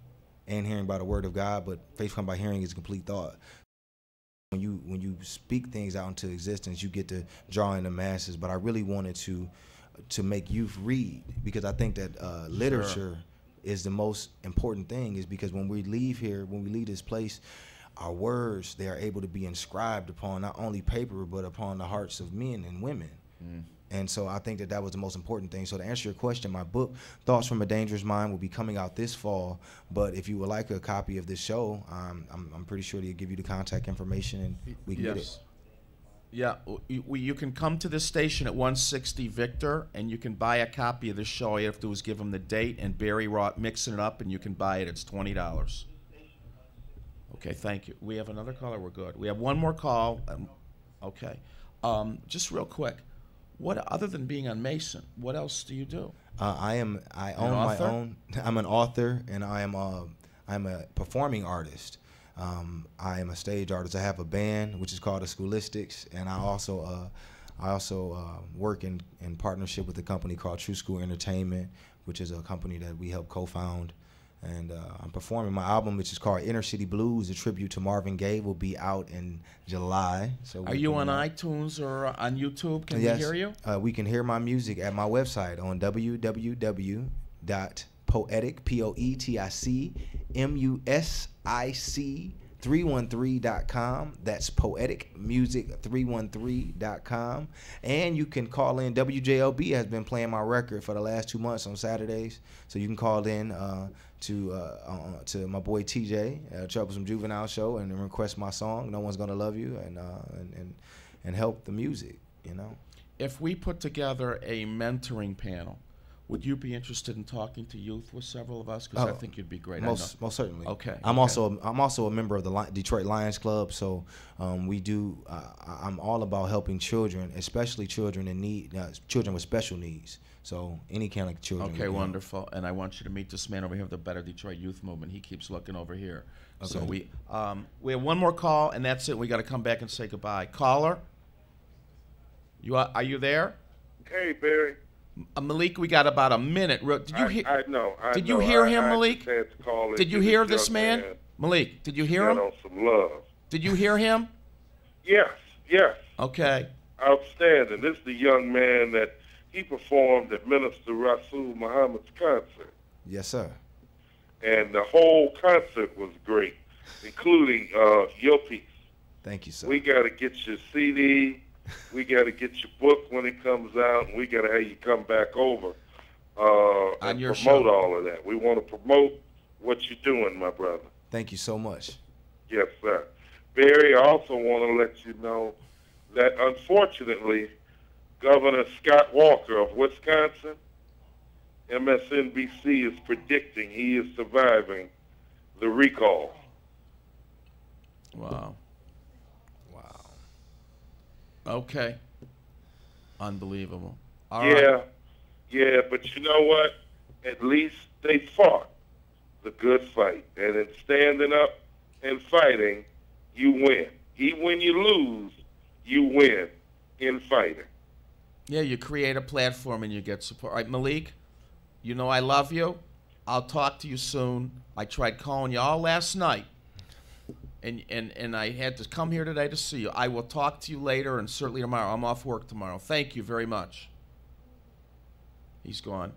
and hearing by the word of God. But faith comes by hearing is complete thought. When you speak things out into existence, you get to draw in the masses. But I really wanted to make youth read, because I think that literature is the most important thing, is because when we leave here, when we leave this place, our words, they are able to be inscribed upon not only paper, but upon the hearts of men and women. And so I think that was the most important thing. So to answer your question, my book, Thoughts from a Dangerous Mind, will be coming out this fall. But if you would like a copy of this show, I'm pretty sure they'll give you the contact information, and we can get it. Yeah, you can come to this station at 160 Victor, and you can buy a copy of the show. All you have to do is give them the date, and Barry Roth mixing it up, and you can buy it. It's $20. Okay, thank you. We have another caller. We're good. We have one more call. Okay. Just real quick, what other than being on Mason, what else do you do? I own my own. I'm an author, and I'm a performing artist. I am a stage artist. I have a band which is called the Schoolistics, and I also work in partnership with a company called True School Entertainment, which is a company that we help co-found. And I'm performing my album, which is called Inner City Blues, a tribute to Marvin Gaye, will be out in July. So are you on iTunes or on YouTube? Can yes, we hear you? We can hear my music at my website on www.poetic, POETIC, 313.com. That's poeticmusic313.com. And you can call in. WJLB has been playing my record for the last 2 months on Saturdays. So you can call in to my boy TJ, Troublesome Juvenile Show, and request my song, No One's Gonna Love You, and help the music, you know. If we put together a mentoring panel, would you be interested in talking to youth with several of us? Because I think you'd be great. Most certainly. Okay. I'm also a member of the Detroit Lions Club, so we do. I'm all about helping children, especially children in need, children with special needs. So any kind of children. Okay, wonderful. And I want you to meet this man over here of the Better Detroit Youth Movement. He keeps looking over here. Okay. So we have one more call, and that's it. We got to come back and say goodbye. Caller, are you there? Hey, Barry. Malik, we got about a minute. Did you hear? I know. Did you hear him, Malik? Did you hear this man? Malik, did you hear him? On some love. Did you hear him? Yes. Okay. Outstanding. This is the young man that he performed at Minister Rasul Muhammad's concert. Yes, sir. And the whole concert was great, including your piece. Thank you, sir. We got to get your CD. We got to get your book when it comes out, and we got to have you come back over and your promote show. all of that. We want to promote what you're doing, my brother. Thank you so much. Yes, sir. Barry, I also want to let you know that, unfortunately, Governor Scott Walker of Wisconsin, MSNBC is predicting he is surviving the recall. Wow. Okay. Unbelievable. All right. Yeah, but you know what? At least they fought the good fight. And in standing up and fighting, you win. Even when you lose, you win in fighting. Yeah, you create a platform and you get support. All right, Malik, you know I love you. I'll talk to you soon. I tried calling you all last night. And I had to come here today to see you. I will talk to you later and certainly tomorrow. I'm off work tomorrow. Thank you very much. He's gone.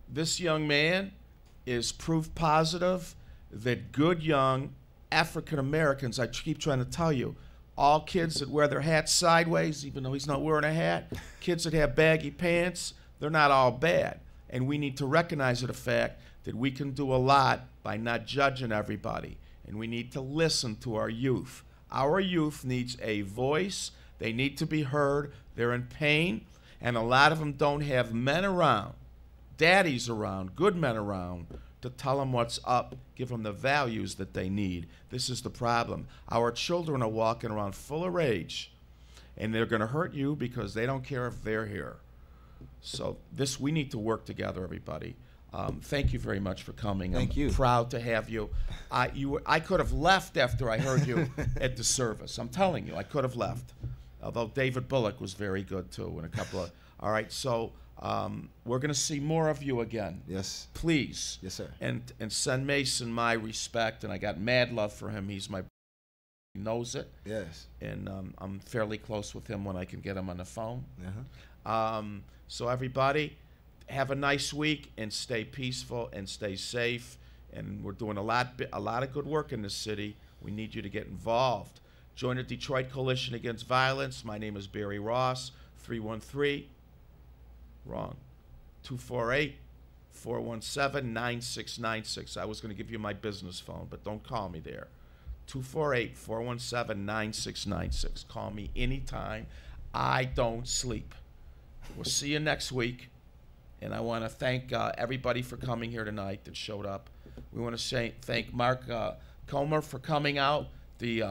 This young man is proof positive that good young African Americans, I keep trying to tell you, all kids that wear their hats sideways, even though he's not wearing a hat, kids that have baggy pants, they're not all bad. And we need to recognize the fact that we can do a lot by not judging everybody. And we need to listen to our youth. Our youth needs a voice. They need to be heard. They're in pain. And a lot of them don't have men around, daddies around, good men around, to tell them what's up, give them the values that they need. This is the problem. Our children are walking around full of rage, and they're going to hurt you because they don't care if they're here. So we need to work together, everybody. Thank you very much for coming. Thank you. Proud to have you. I could have left after I heard you at the service. I'm telling you, I could have left. Although David Bullock was very good too, and a couple of. All right, so we're going to see more of you again. Yes. Please. Yes, sir. And send Mason my respect, and I got mad love for him. He knows it. Yes. And I'm fairly close with him when I can get him on the phone. Uh-huh. So everybody, have a nice week and stay peaceful and stay safe. And we're doing a lot of good work in this city. We need you to get involved. Join the Detroit Coalition Against Violence. My name is Barry Ross. 248-417-9696. I was going to give you my business phone, but don't call me there. 248-417-9696. Call me anytime. I don't sleep. We'll see you next week. And I want to thank everybody for coming here tonight that showed up. We want to thank Mark Comer for coming out, the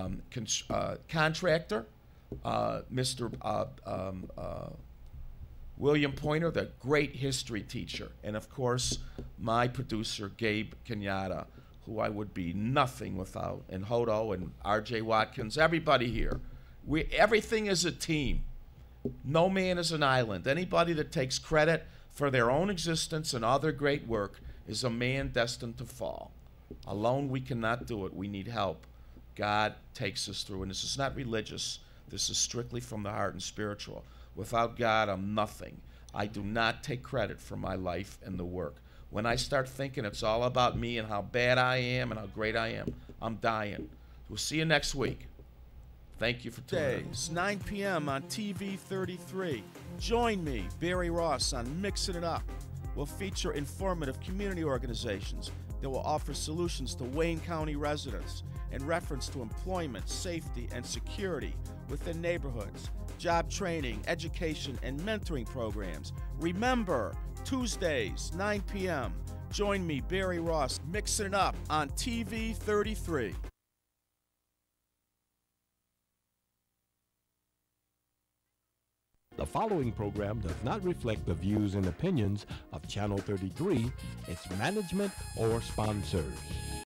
contractor, Mr. William Pointer, the great history teacher, and of course, my producer, Gabe Kenyatta, who I would be nothing without, and Hodo and R.J. Watkins, everybody here. Everything is a team. No man is an island. Anybody that takes credit for their own existence and all their great work is a man destined to fall. Alone we cannot do it. We need help. God takes us through. And this is not religious. This is strictly from the heart and spiritual. Without God, I'm nothing. I do not take credit for my life and the work. When I start thinking it's all about me and how bad I am and how great I am, I'm dying. We'll see you next week. Thank you for tuning in. 9 p.m. on TV 33. Join me, Barry Ross, on Mixing It Up. We'll feature informative community organizations that will offer solutions to Wayne County residents in reference to employment, safety, and security within neighborhoods, job training, education, and mentoring programs. Remember, Tuesdays, 9 p.m. Join me, Barry Ross, Mixing It Up on TV 33. The following program does not reflect the views and opinions of Channel 33, its management, or sponsors.